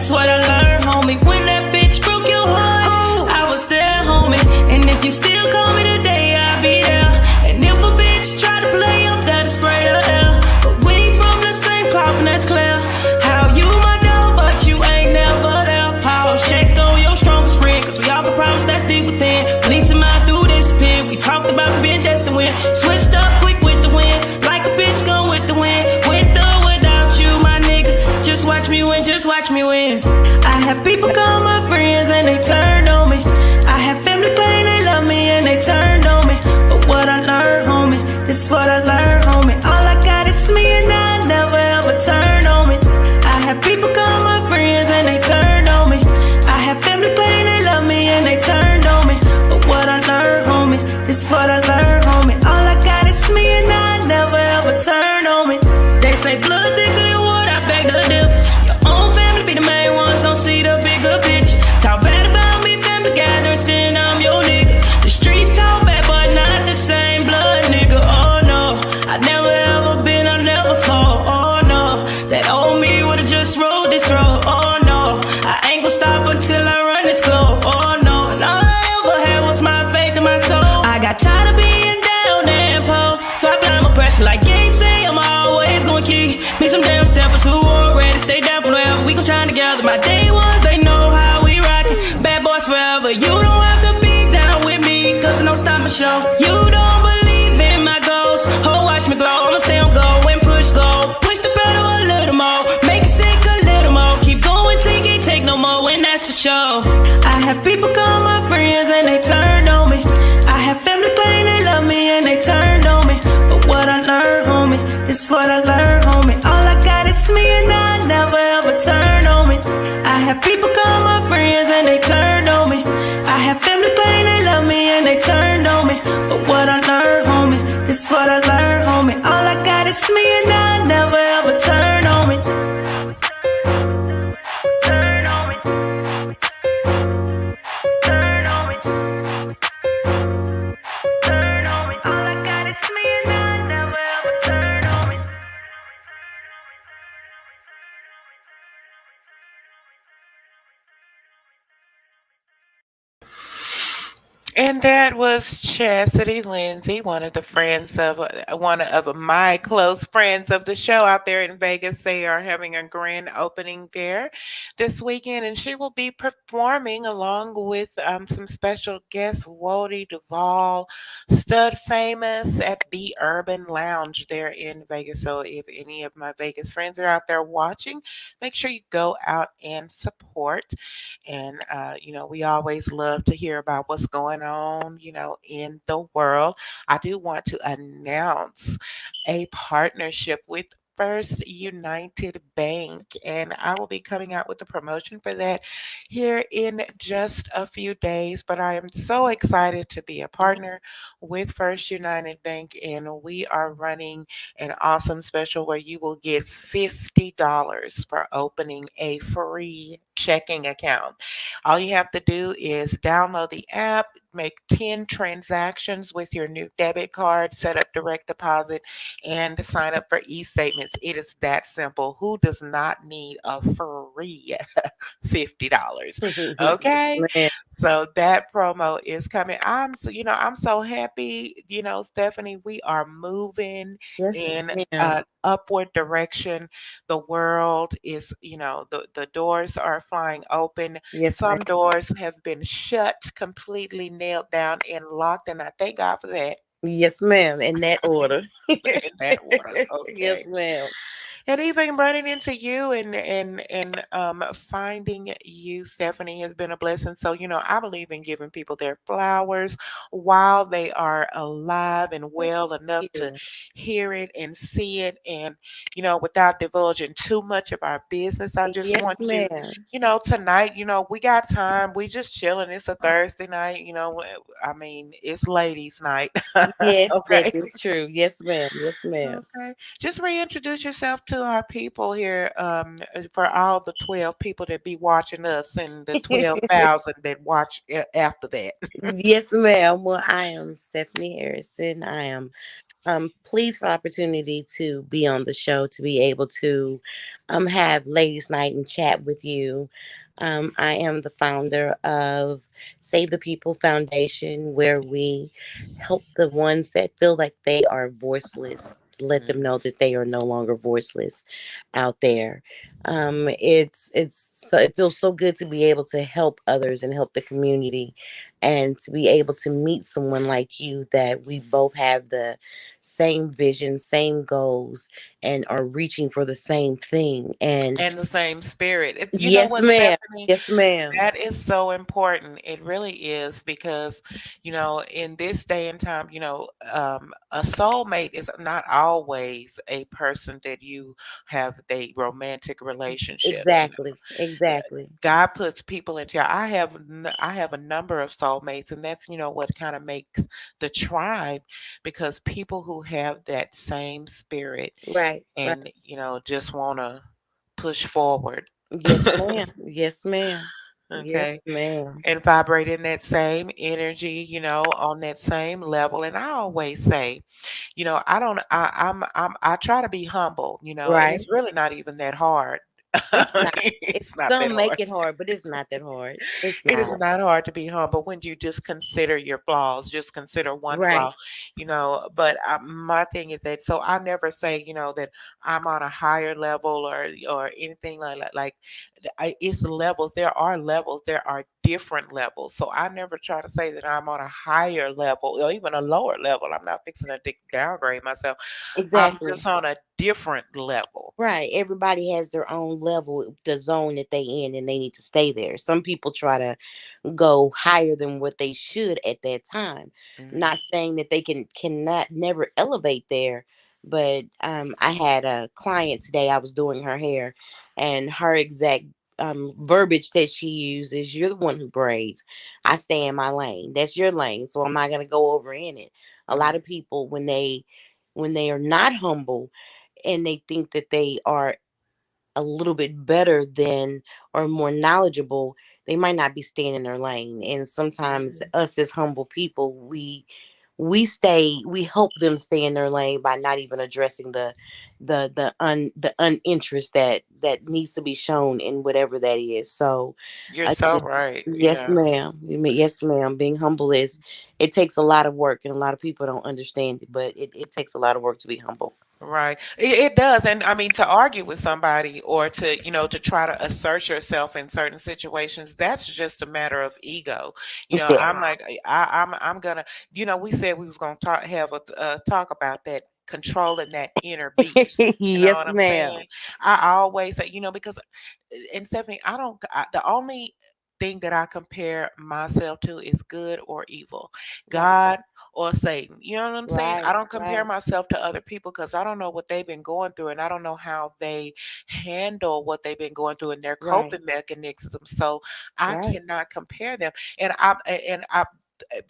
That's what I learned, homie. When that bitch broke your heart, I was there, homie. And if you still call me today, I'll be there. And if a bitch try to play, I'm there to spray her air. But we ain't from the same cloth, and that's clear. How you my dog, but you ain't never there. Pause, check on your strongest friend, cause we all can promise that's deep within. Police him out through this pen. We talked about being destined win. Switched up quick with the wind, like a bitch going with the wind. With or without you, my nigga. Just watch me win, just watch me win. I have people call my friends and they turned on me. I have family claim they love me and they turned on me. But what I learned, homie, this is what I learned, homie. All I got is me and I never ever turn on me. I have people call my friends and they turned on me. I have family claim they love me and they turned on me. But what I learned, homie, this is what I learned, homie. All I got is me and I never ever turn on me. They say blood thicker than water, I beg the difference. Your own family be the main ones, don't see the bigger picture. Talk bad about me, family gatherings, then I'm your nigga. The streets talk bad, but not the same blood, nigga. Oh no, I never ever been, I'll never fall. Oh no, that old me would've just rode this road. Oh no, I ain't gon' stop until I run this globe. Oh no, and all I ever had was my faith in my soul. I got tired of being down and poor, so I got my pressure like Ye say. I'm always gonna keep me some damn steppers who already stay down for whatever. We gon' shine together. My day ones, they know how we rockin'. Bad boys forever. You don't have to be down with me, cause no stop my show. You don't believe in my goals. Oh, watch me glow. I'ma stay on go and push go. Push the pedal a little more. Make it sick a little more. Keep going till you can't take no more, and that's for sure. I have people call my friends and they turned on me. I have family claim they love me and they turned on me. But what I learned, homie, this is what I learned, homie. All I got is me and I never ever turn on me. I have people call my friends and they turned on me. I have family claim they love me and they turned on me. But what I learned, homie, this is what I learned, homie. All I got is me and I never ever turn on me. Turn on me. Turn on me. Turn on me. All I got is me and I never ever turn on me. And that was Chastity Lindsay, one of the friends of one of my close friends of the show out there in Vegas. They are having a grand opening there this weekend, and she will be performing along with some special guests, Wody Duvall, Stud Famous, at the Urban Lounge there in Vegas. So if any of my Vegas friends are out there watching, make sure you go out and support. And, we always love to hear about what's going on, in the world. I do want to announce a partnership with First United Bank, and I will be coming out with a promotion for that here in just a few days. But I am so excited to be a partner with First United Bank, and we are running an awesome special where you will get $50 for opening a free checking account. All you have to do is download the app, make 10 transactions with your new debit card, set up direct deposit, and sign up for e-statements. It is that simple. Who does not need a free $50? Okay. Man. So that promo is coming. I'm so happy, Stephanie, we are moving Yes, in ma'am. upward direction. The world is, the doors are flying open. Yes, ma'am. Some doors have been shut, completely nailed down and locked, and I thank God for that. Yes, ma'am. In that order. In that order. Yes, Okay. ma'am. And even running into you and finding you, Stephanie, has been a blessing. So, I believe in giving people their flowers while they are alive and Thank well enough to you. hear it and see it. And, without divulging too much of our business, I just Yes, want you, ma'am. tonight, we got time. We just chilling. It's a Thursday night, I mean, it's ladies' night. Yes, that Okay. is true. Yes, ma'am. Yes, ma'am. Okay. Just reintroduce yourself to our people here, for all the 12 people that be watching us and the 12,000 that watch after that. Yes, ma'am. Well, I am Stephanie Harrison. I am pleased for the opportunity to be on the show, to be able to have ladies' night and chat with you. I am the founder of Save the People Foundation, where we help the ones that feel like they are voiceless. Let them Mhm. know that they are no longer voiceless out there. It's so it feels so good to be able to help others and help the community, and to be able to meet someone like you that we both have the same vision, same goals, and are reaching for the same thing. And And the same spirit. You know yes, what, ma'am. Stephanie? Yes, ma'am. That is so important. It really is because, in this day and time, a soulmate is not always a person that you have a romantic relationship. Exactly. Exactly. God puts people into. I have a number of soulmates, and that's what kind of makes the tribe, because people who have that same spirit Right. Right. and just want to push forward. Yes, ma'am. Yes, ma'am. Yes, Okay, ma'am. and vibrate in that same energy, on that same level. And I always say, I don't, I try to be humble, and Right. it's really not even that hard. It's not. It, It's not that some make hard. it hard, but it's not that hard. It's It is not. not hard to be humble when you just consider your flaws, just consider one Right. flaw, But my thing is that, so I never say, that I'm on a higher level or anything like that. Like, it's levels. There are levels. There are different levels. So I never try to say that I'm on a higher level or even a lower level. I'm not fixing to downgrade myself. I'm Exactly. just on a different level. Right. Everybody has their own level, the zone that they in, and they need to stay there. Some people try to go higher than what they should at that time. Not Mhm. saying that they cannot never elevate there, but I had a client today. I was doing her hair, and her exact verbiage that she used is, "You're the one who braids. I stay in my lane. That's your lane, so I'm not gonna go over in it." A lot Mhm. of people, when they are not humble and they think that they are a little bit better than or more knowledgeable, they might not be staying in their lane. And sometimes Mhm. us as humble people, we help them stay in their lane by not even addressing the uninterest that needs to be shown in whatever that is. So You're so again, right. yes, Yeah. ma'am. Yes, ma'am. Being humble is, it takes a lot of work, and a lot of people don't understand it, but it takes a lot of work to be humble. Right. It does. And I mean, to argue with somebody or to try to assert yourself in certain situations, that's just a matter of ego. I'm Yes. like, I'm gonna, we said we was gonna have a talk about that, controlling that inner beast. You know Yes, what I'm ma'am. saying? I always say, because, and Stephanie, the only thing that I compare myself to is good or evil. Right, God or Satan. You know what I'm saying? I right, don't compare right, myself to other people because I don't know what they've been going through, and I don't know how they handle what they've been going through and their right, coping mechanisms. So I right. cannot compare them. And I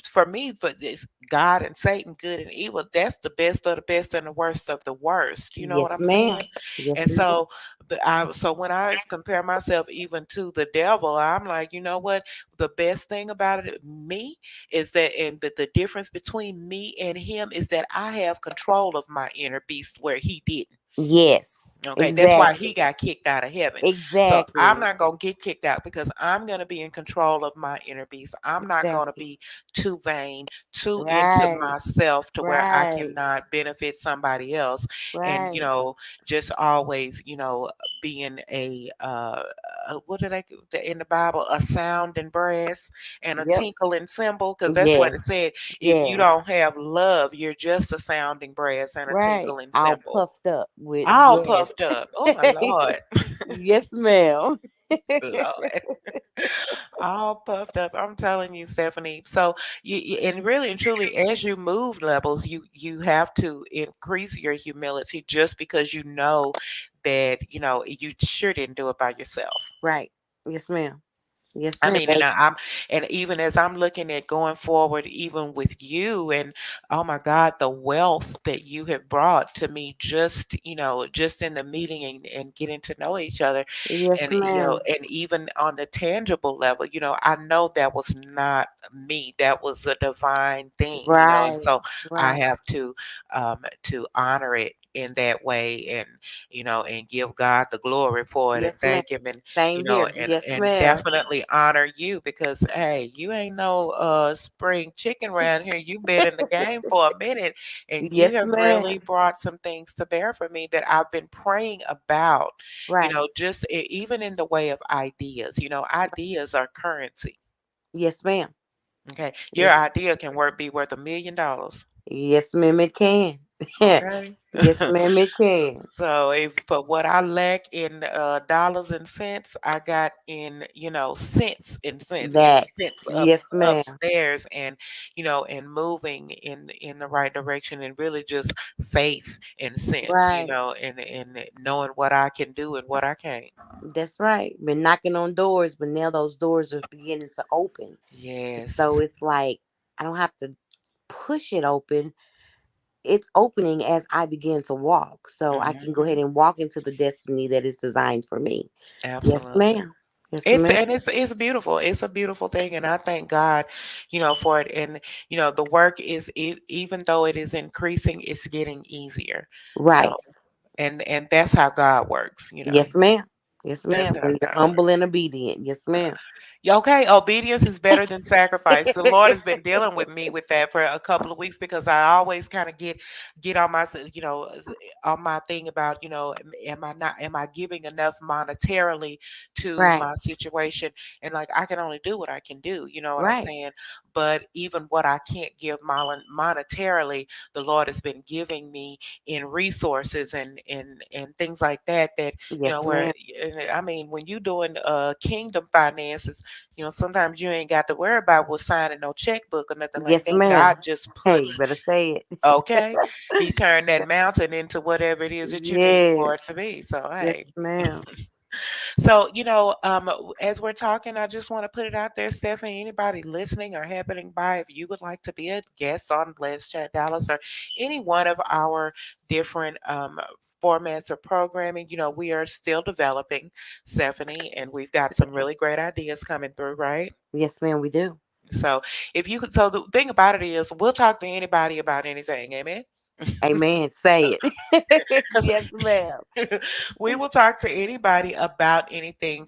for me, for this God and Satan, good and evil, that's the best of the best and the worst of the worst. You know what Yes, I'm ma'am. saying? Yes, And ma'am. so when I compare myself even to the devil, I'm like, you know what? The best thing about it, me, is that, and the difference between me and him is that I have control of my inner beast where he didn't. Yes, Okay, that's why he exactly, got kicked out of heaven. So I'm exactly, not gonna get kicked out because I'm gonna be in control of my inner beast. I'm not gonna exactly. be too vain, too into Right, myself to where I right, cannot benefit somebody else. And right. just always, being what did in the Bible, a sound and brass and a Yep. tinkling cymbal, because that's what it Yes, said. If you yes. don't have love, you're just a sounding brass and a Right. tinkling All cymbal. puffed up with All yes. puffed up. Oh my Lord. Yes, ma'am. Lord. All puffed up. I'm telling you, Stephanie. So and really and truly, as you move levels, you have to increase your humility just because you know that, you sure didn't do it by yourself. Right. Yes, ma'am. Yes, I ma'am. mean, and even as I'm looking at going forward, even with you, and oh my God, the wealth that you have brought to me, just just in the meeting and getting to know each other, Yes, and ma'am. and even on the tangible level, I know that was not me, that was a divine thing, and Right. so I Right. have to honor it in that way, and and give God the glory for it, and Yes, ma'am. thank Him, and Same here. Yes, and ma'am. definitely honor you, because hey, you ain't no spring chicken around here. You've been in the game for a minute, and you Yes, have really ma'am. brought some things to bear for me that I've been praying about, Right. just even in the way of ideas. Ideas are currency. Yes, ma'am. Okay, your Yes. idea can be worth $1 million. Yes, ma'am. It can. Okay. Yes, ma'am. It can. So if for what I lack in dollars and cents, I got in, cents in That. cents Yes, ma'am. upstairs, and and moving in the right direction, and really just faith and sense, Right. and knowing what I can do and what I can't. That's right. Been knocking on doors, but now those doors are beginning to open. So Yes. it's like I don't have to push it open. It's opening as I begin to walk. So I can go Hmm. ahead and walk into the destiny that is designed for me. Yes, Absolutely. ma'am. Yes, ma'am. It's beautiful. It's a beautiful thing, and I thank God, for it. And the work is, even though it is increasing, it's getting easier. So, Right. and that's how God works. Yes, ma'am. Yes, That's ma'am. how When you're God works. humble and obedient. Yes, ma'am. Yeah, okay, obedience is better than sacrifice. The Lord has been dealing with me with that for a couple of weeks, because I always kind of get on my on my thing about, am I giving enough monetarily to Right. my situation, and like I can only do what I can do, you know what I'm Right. saying? But even what I can't give monetarily, the Lord has been giving me in resources and things like that, Yes, where, ma'am. I mean, when you doing kingdom finances, sometimes you ain't got to worry about what's signing no checkbook or nothing like Yes, that. ma'am. God just Hey, you puts, better say it. okay, He turned that mountain into whatever it is that you need for it to Yes. be. So Yes, hey, ma'am. so as we're talking, I just want to put it out there, Stephanie. Anybody listening or happening by, if you would like to be a guest on Let's Chat Dallas, or any one of our different formats or programming, we are still developing, Stephanie, and we've got some really great ideas coming through, right? Yes, ma'am, we do. So if you could, so the thing about it is, we'll talk to anybody about anything, amen. Amen. Say it. Because Yes, ma'am. we will talk to anybody about anything.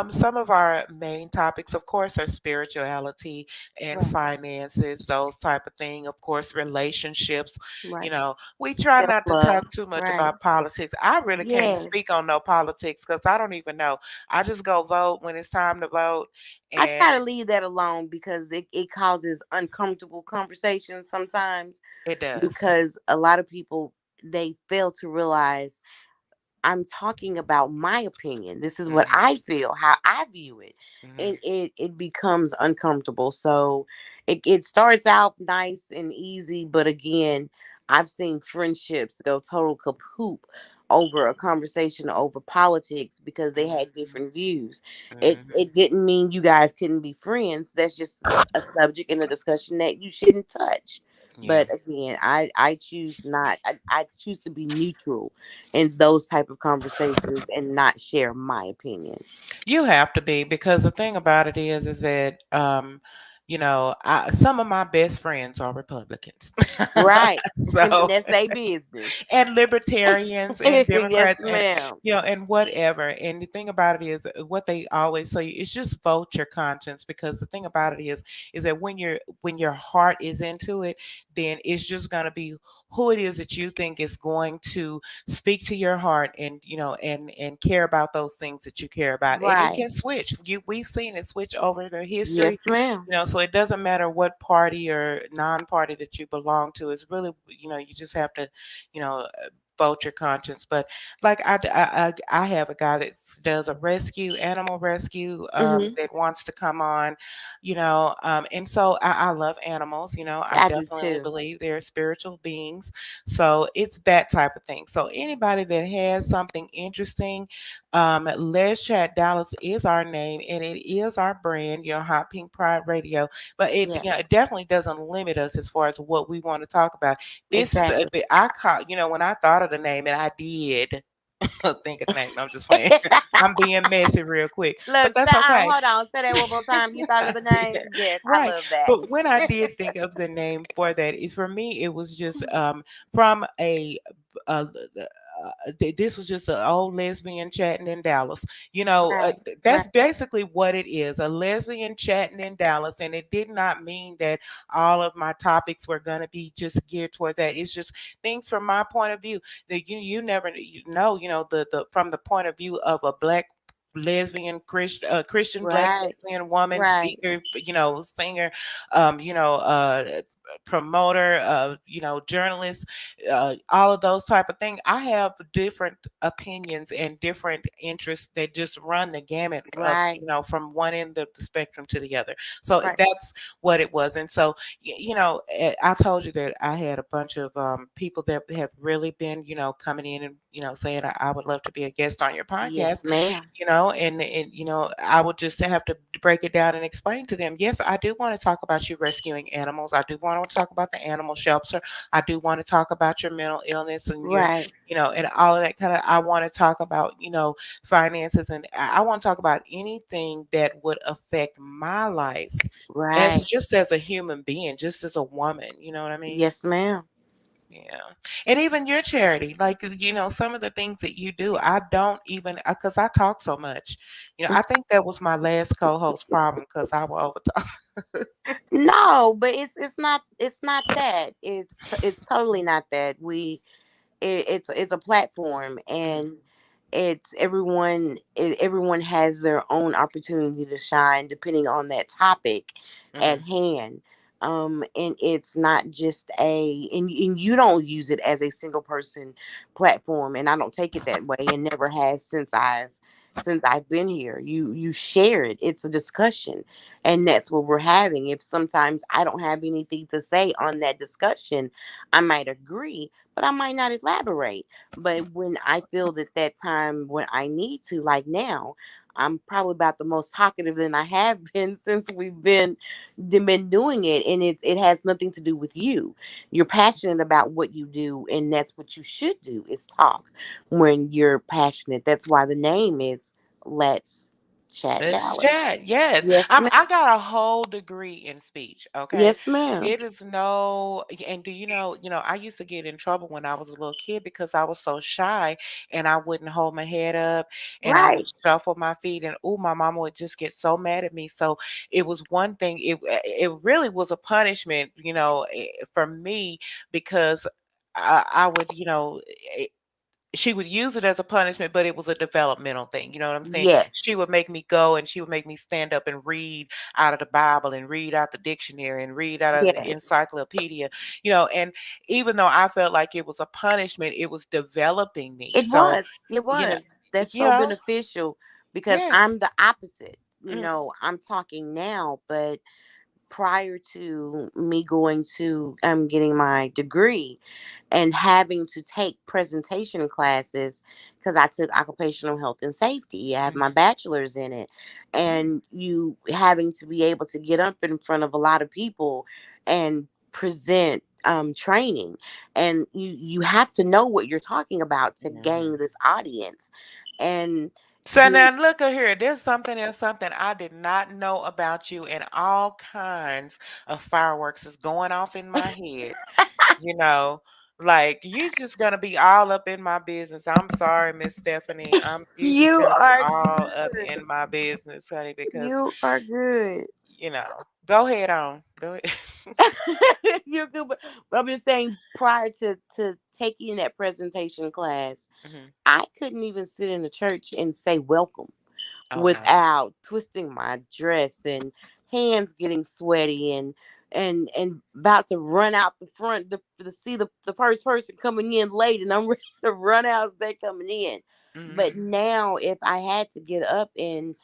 Some of our main topics, of course, are spirituality and Right. finances, those type of thing. Of course, relationships. Right. We try Self not to love. talk too much Right. about politics. I really can't speak Yes. on no politics, because I don't even know. I just go vote when it's time to vote, I and try to leave that alone because it causes uncomfortable conversations sometimes it does. because a lot of people they fail to realize I'm talking about my opinion. This is what Hmm. I feel, how I view it. And Hmm. it becomes uncomfortable. So it starts out nice and easy, but again, I've seen friendships go total kaput over a conversation over politics because they had Hmm. different views. It Hmm. didn't mean you guys couldn't be friends. That's just a subject and a discussion that you shouldn't touch. Yeah. But again, I choose not I choose to be neutral in those type of conversations and not share my opinion. You have to be, because the thing about it is that some of my best friends are Republicans. Right. And So, that's their business. and libertarians and Yes, Democrats, and ma'am. and whatever. And the thing about it is, what they always say is just vote your conscience, because the thing about it is that when your heart is into it, then it's just going to be who it is that you think is going to speak to your heart, and and care about those things that you care about, and it Right. can switch. We've seen it switch over the history, Yes, ma'am. so it doesn't matter what party or non-party that you belong to. It's really, you just have to, vulture conscience. But like I have a guy that does a rescue, animal rescue, Hmm. that wants to come on, and so I love animals. I I do definitely too. believe they're spiritual beings. So it's that type of thing. So anybody that has something interesting, Let's Chat Dallas is our name and it is our brand, Hot Pink Pride Radio. But it Yes, definitely doesn't limit us as far as what we want to talk about. This is a exactly. bit, I caught, when I thought of the name, and I did think of the name. No, I'm just playing. I'm being messy real quick, but Look, that's okay. hold on. Say that one more time. You thought of the name? Yeah, Yes, I right. love that. But when I did think of the name for that, is for me, it was just from uh, this was just an old lesbian chatting in Dallas. Right, That's right, basically what it is, a lesbian chatting in Dallas. And it did not mean that all of my topics were going to be just geared towards that. It's just things from my point of view that you never know, the from the point of view of a black Christian black right, lesbian woman right, speaker, singer, promoter, journalist, all of those type of things. I have different opinions and different interests that just run the gamut of, right, from one end of the spectrum to the other. So right. that's what it was. And so, I told you that I had a bunch of people that have really been, coming in and, saying, I would love to be a guest on your podcast, Yes, ma'am. and I would just have to break it down and explain to them. Yes, I do want to talk about you rescuing animals. I do want to talk about the animal shelter. I do want to talk about your mental illness and your, Right, and all of that kind of. I want to talk about, finances, and I want to talk about anything that would affect my life as right. just as a human being, just as a woman. You know what I mean? Yes, ma'am. Yeah. And even your charity, like, some of the things that you do, I don't even, because I talk so much. I think that was my last co host problem because I will overtalk. No, but it's not that. It's totally not that. It's a platform, Mhm, and it's everyone has their own opportunity to shine depending on that topic at mhm, hand. And it's not just and you don't use it as a single person platform, and I don't take it that way, and never has since I've been here. You share it. It's a discussion, and that's what we're having. If sometimes I don't have anything to say on that discussion, I might agree, but I might not elaborate. But when I feel that time when I need to, like now, I'm probably about the most talkative than I have been since we've been doing it, and it has nothing to do with you. You're passionate about what you do, and that's what you should do is talk when you're passionate. That's why the name is Let's Chat Let's Dallas. chat. Yes. Yes, ma'am. I got a whole degree in speech. Okay. Yes, ma'am. It is no, and do I used to get in trouble when I was a little kid because I was so shy and I wouldn't hold my head up and I would Right. shuffle my feet and oh, my mama would just get so mad at me. So it was one thing, it really was a punishment, for me because I would, she would use it as a punishment, but it was a developmental thing. You know what I'm saying? She Yes. would make me go and she would make me stand up and read out of the Bible and read out the dictionary and read out of the Yes. encyclopedia, and even though I felt like it was a punishment, it was developing me. It So, was. It you know, was. That's you so know, beneficial because yes. I'm the opposite. Mm, I'm talking now, but prior to me going to getting my degree and having to take presentation classes because I took occupational health and safety. I have my mhm, bachelor's in it. And you having to be able to get up in front of a lot of people and present training, and you have to know what you're talking about to gain mhm. this audience. And So being now look at here. There's something I did not know about you, and all kinds of fireworks is going off in my head. You know, like you just gonna be all up in my business. I'm sorry, Miss Stephanie. You just you gonna be are all up good. in my business, honey, because You are good. go ahead on. Go ahead. You're good, but I'm just saying, prior to taking that presentation class, Mhm. I couldn't even sit in the church and say welcome Oh no. without twisting my dress and hands getting sweaty, and and about to run out the front to see the first person coming in late, and I'm ready to run out as they're coming in. But Mhm. now, if I had to get up and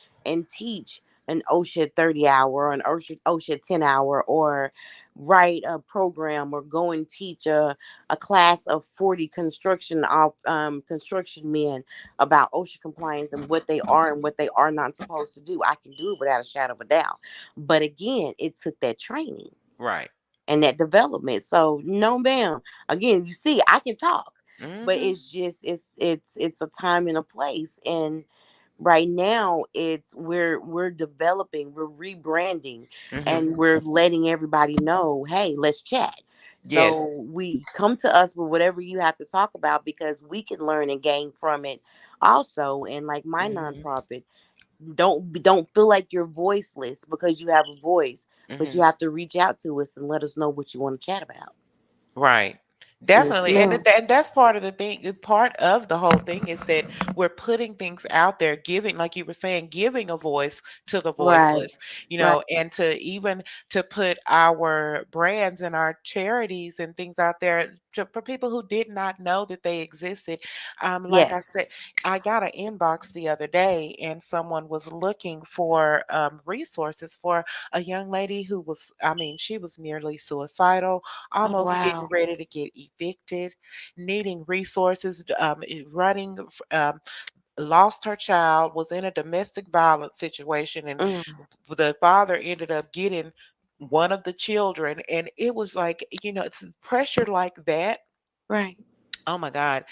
teach an OSHA 30 hour, an OSHA 10 hour, or write a program, or go and teach a class of 40 construction men about OSHA compliance and what they are and what they are not supposed to do, I can do it without a shadow of a doubt. But again, it took that training Right. and that development. So no, ma'am. Again, you see, I can talk, but Mhm. it's just it's a time and a place. And right now, it's we're developing, we're rebranding, Mhm. and we're letting everybody know, hey, let's chat. Yes. So we come to us with whatever you have to talk about, because we can learn and gain from it also. And like my Mhm. nonprofit, don't feel like you're voiceless because you have a voice, but you Mhm. have to reach out to us and let us know what you want to chat about. Right. Yes, Definitely. And ma'am. and that's part of the thing. Part of the whole thing is that we're putting things out there, giving, like you were saying, giving a voice to the Right. voiceless, Right. and to even to put our brands and our charities and things out there for people who did not know that they existed. Like I said, Yes. I got an inbox the other day, and someone was looking for resources for a young lady who was, I mean, she was nearly suicidal, Oh, almost getting wow. ready to get evicted, needing resources, running, lost her child, was in a domestic violence situation, and Mm, the father ended up getting one of the children. And it was like, it's pressure like that. right. Oh my God.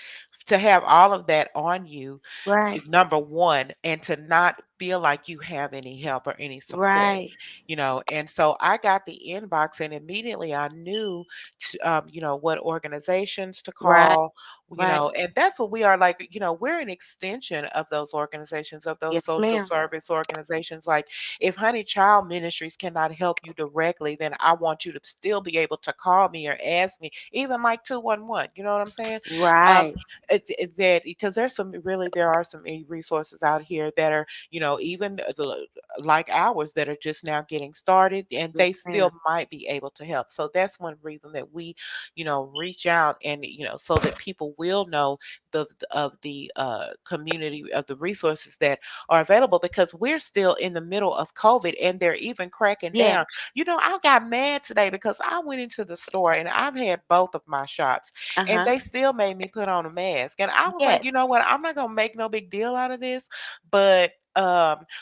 To have all of that on you Right. is number one, and to not feel like you have any help or any support, Right. and so I got the inbox, and immediately I knew what organizations to Right. call, Right. and that's what we are, like, we're an extension of those organizations, of those Yes, social ma'am. service organizations. Like, if Honey Child Ministries cannot help you directly, then I want you to still be able to call me or ask me, even like 211. You know what I'm saying? Um, Right. it's that, because there are some resources out here that are, even like ours, that are just now getting started, and they Yes, still ma'am. might be able to help. So that's one reason that we, reach out, and so that people will know of the community, of the resources that are available, because we're still in the middle of COVID, and they're even cracking Yes. down. I got mad today because I went into the store, and I've had both of my shots, and Uh-huh. they still made me put on a mask. And I was like, you know Yes. what? I'm not gonna make no big deal out of this, but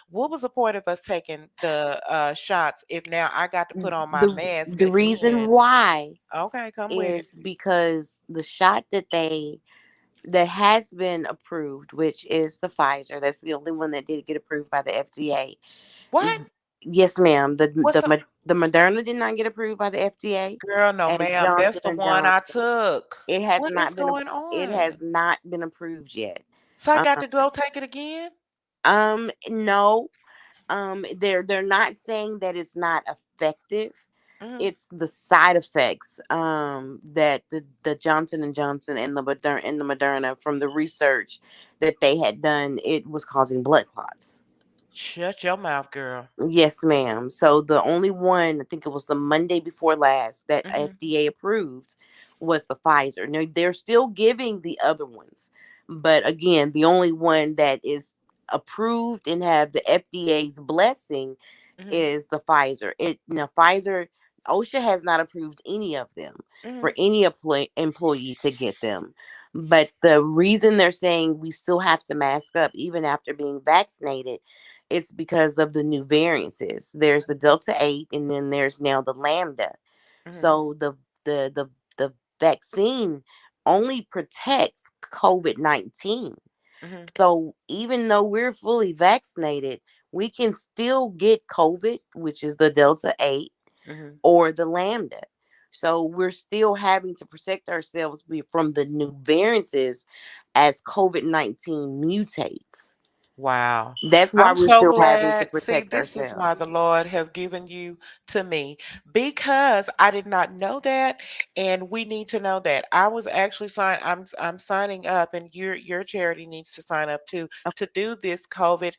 what was the point of us taking the shots if now I got to put on my The mask the reason again? why Okay, come with it. is because the shot that has been approved, which is the Pfizer, that's the only one that did get approved by the FDA. What? Yes, ma'am. What's up? The Moderna did not get approved by the FDA, Girl, no, and ma'am. Johnson That's the and one I Johnson, took. it has What is not been going it on? has not been approved yet. So I Uh, got to go take it again? no. They're not saying that it's not effective. Hmm. It's the side effects that the Johnson and Johnson and the Moderna, from the research that they had done, it was causing blood clots. Shut your mouth, girl. Yes, ma'am. So the only one, I think it was the Monday before last, that Hmm. FDA approved was the Pfizer. Now they're still giving the other ones, but again, the only one that is approved and have the FDA's blessing Hmm. is the Pfizer. It now Pfizer, OSHA has not approved any of them for Hmm. any employee to get them. But the reason they're saying we still have to mask up even after being vaccinated, it's because of the new variances. There's the Delta 8, and then there's now the Lambda. Hmm. So the vaccine only protects COVID-19. Hmm. So even though we're fully vaccinated, we can still get COVID, which is the Delta 8 Hmm. or the Lambda. So we're still having to protect ourselves from the new variances as COVID-19 mutates. Wow. That's why I'm we're so still having to glad. See, protect this is why ourselves. the Lord have given you to me, because I did not know that, and we need to know that. I was actually I'm signing up, and your charity needs to sign up too, Oh, to do this COVID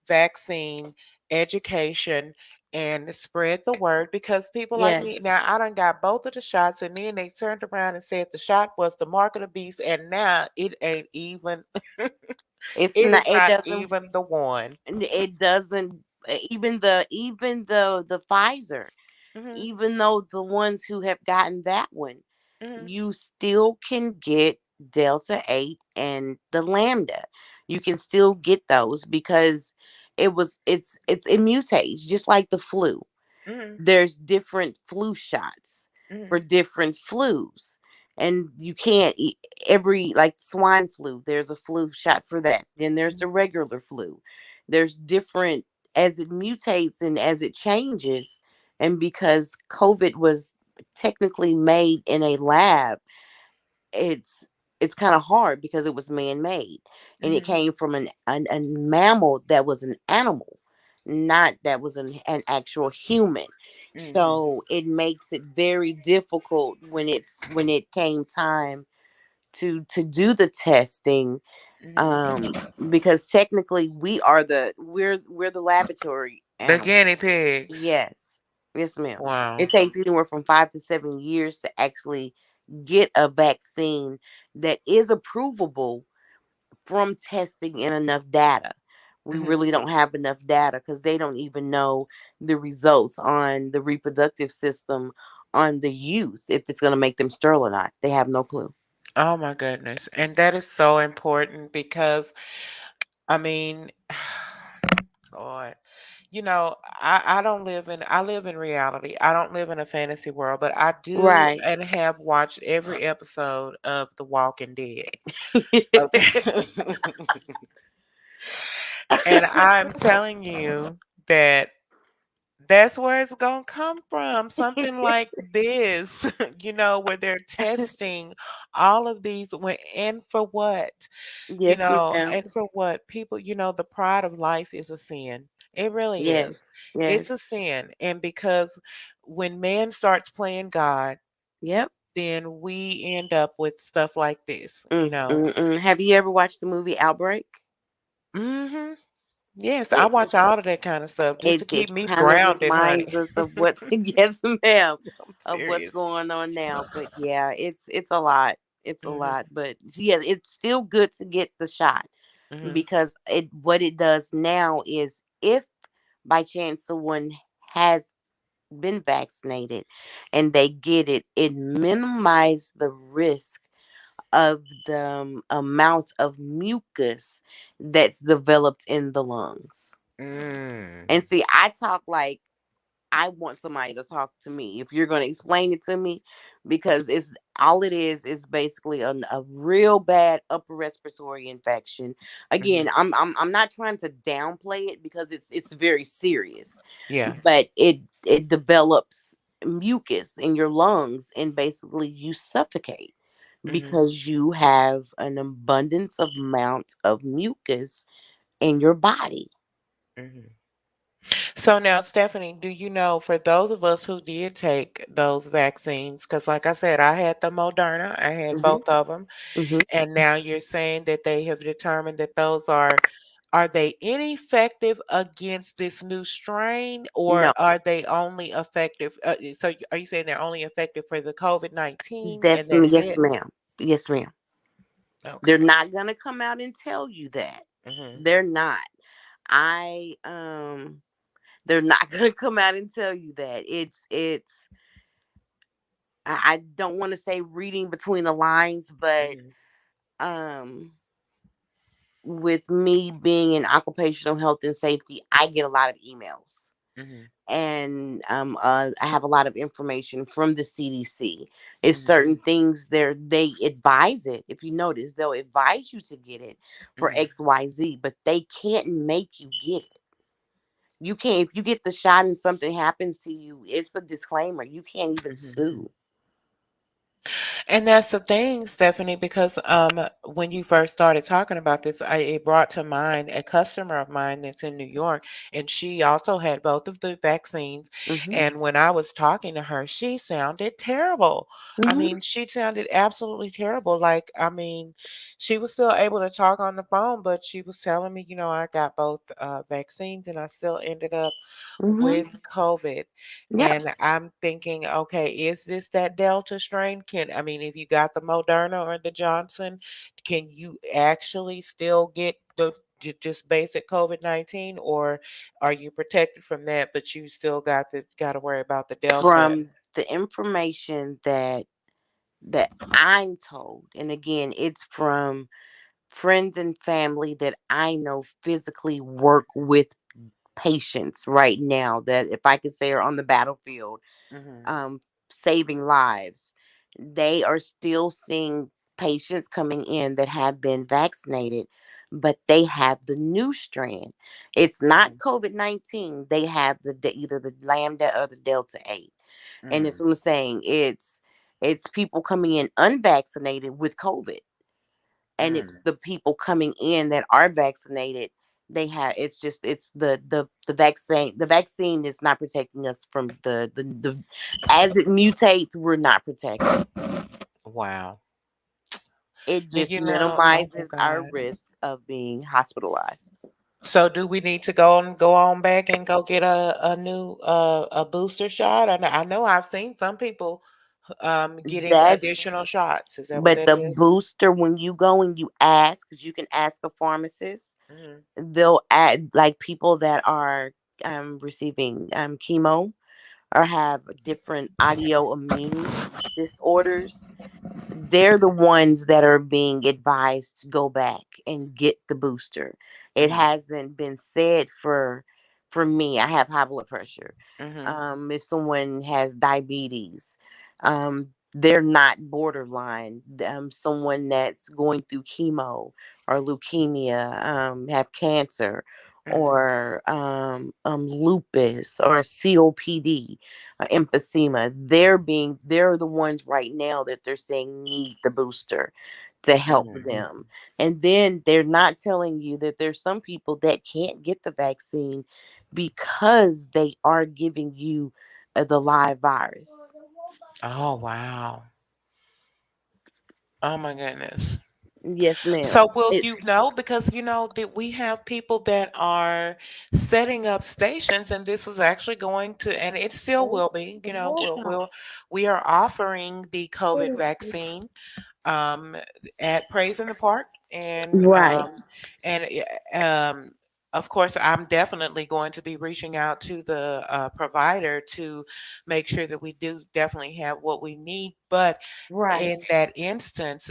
vaccine education and spread the word because people like me Yes. now I done got both of the shots and then they turned around and said the shot was the mark of the beast and now it ain't even It's it not, is it not doesn't, even the one. it doesn't, even the Pfizer, Mhm. even though the ones who have gotten that one, Mhm. you still can get Delta 8 and the Lambda. You can still get those because it mutates just like the flu. Mhm. There's different flu shots for Mhm. different flus. And you can't every, like swine flu, there's a flu shot for that. Then there's the Mhm. regular flu. There's different as it mutates and as it changes. And because COVID was technically made in a lab, it's it's kind of hard because it was man-made and it Mhm. came from a mammal that was an animal, not that was an actual human. Mhm. So it makes it very difficult when it came time to do the testing, Mhm. um because technically we're the laboratory The animal. guinea pigs. Yes. Yes, ma'am. Wow. It takes anywhere from 5 to 7 years to actually get a vaccine that is approvable from testing in enough data. We Mhm. really don't have enough data because they don't even know the results on the reproductive system on the youth, if it's going to make them sterile or not. They have no clue. Oh my goodness. And that is so important because I mean, Lord, I don't live in I live in reality. I don't live in a fantasy world, but I do Right. and have watched every episode of The Walking Dead. Okay. And I'm telling you that that's where it's gonna come from. Something like this, where they're testing all of these and for what? Yes, ma'am. And for what? People, the pride of life is a sin. It really is. Yes. It's Yes. a sin. And because when man starts playing God, Yep. then we end up with stuff like this. Have you ever watched the movie Outbreak? Mhm. Yes, I It watch all of that kind of stuff just to it keep me kind of grounded, honey. reminds us of what's yes, ma'am, I'm of what's serious. going on now. But yeah, it's a lot. It's a Mhm. lot. But yeah, it's still good to get the shot Mhm. because it what it does now is if by chance someone has been vaccinated and they get it, it minimizes the risk of the amount of mucus that's developed in the lungs. Mm. And see, I talk like I want somebody to talk to me. If you're going to explain it to me, because it's all it is basically a real bad upper respiratory infection. Again, Mhm. I'm not trying to downplay it because it's very serious, Yeah. but it develops mucus in your lungs and basically you suffocate Mhm. because you have an abundance of amount of mucus in your body. Mhm. So now, Stephanie, do you know for those of us who did take those vaccines, because like I said, I had the Moderna, I had Hmm. both of them, Hmm. and now you're saying that they have determined that those are they ineffective against this new strain, or No, are they only effective? Are you saying they're only effective for the COVID-19 and that's that's yes, it? ma'am. Yes, ma'am. They're Okay. not gonna come out and tell you that. Mhm. They're not. I they're not gonna come out and tell you that. It's I don't want to say reading between the lines, but Mhm. um with me being in occupational health and safety, I get a lot of emails. Mhm. And I have a lot of information from the CDC. It's Mhm. certain things there they advise it. If you notice, they'll advise you to get it for Mhm. XYZ, but they can't make you get it. You can't if you get the shot and something happens to you, it's a disclaimer. You can't even Mhm. sue. And that's the thing, Stephanie, because when you first started talking about this, it brought to mind a customer of mine that's in New York, and she also had both of the vaccines. Hmm. And when I was talking to her, she sounded terrible. I Hmm. mean, she sounded absolutely terrible. Like, I mean, she was still able to talk on the phone, but she was telling me, I got both vaccines, and I still ended up Hmm. with COVID. Yep. And I'm thinking, okay, is this that Delta strain? I mean, if you got the Moderna or the Johnson, can you actually still get the just basic COVID-19, or are you protected from that, but you still got to worry about the Delta? From the information that I'm told, and again, it's from friends and family that I know physically work with patients right now, that if I could say are on the battlefield, Hmm. um, saving lives. They are still seeing patients coming in that have been vaccinated, but they have the new strand. It's not Hmm. COVID-19. They have either the Lambda or the Delta 8. And it's Hmm. what I'm saying. It's people coming in unvaccinated with COVID, and it's Hmm. the people coming in that are vaccinated. They have, it's just, it's the vaccine. The vaccine is not protecting us from the as it mutates, we're not protected. Wow. It just Oh my minimizes our God. risk of being hospitalized. So do we need to go on back and go get a new a booster shot? I know I've seen some people getting That's additional shots. Is that what But that the is? booster, when you go and you ask, because you can ask a pharmacist, Mm-hmm. they'll add like people that are receiving chemo or have different autoimmune disorders. They're the ones that are being advised to go back and get the booster. It Mm-hmm. hasn't been said for me. I have high blood pressure. Mm-hmm. If someone has diabetes, they're not borderline. Someone that's going through chemo or leukemia, have cancer, Mm-hmm. or lupus or COPD, emphysema. They're the ones right now that they're saying need the booster to help Mm-hmm. them. And then they're not telling you that there's some people that can't get the vaccine because they are giving you the live virus. Oh wow. Oh my goodness. Yes, ma'am. So will you know, because that we have people that are setting up stations, and this was actually going to, and it still will be, we are offering the COVID vaccine um, at Praise in the Park, and Right. and um, of course, I'm definitely going to be reaching out to the provider to make sure that we do definitely have what we need. But Right. in that instance,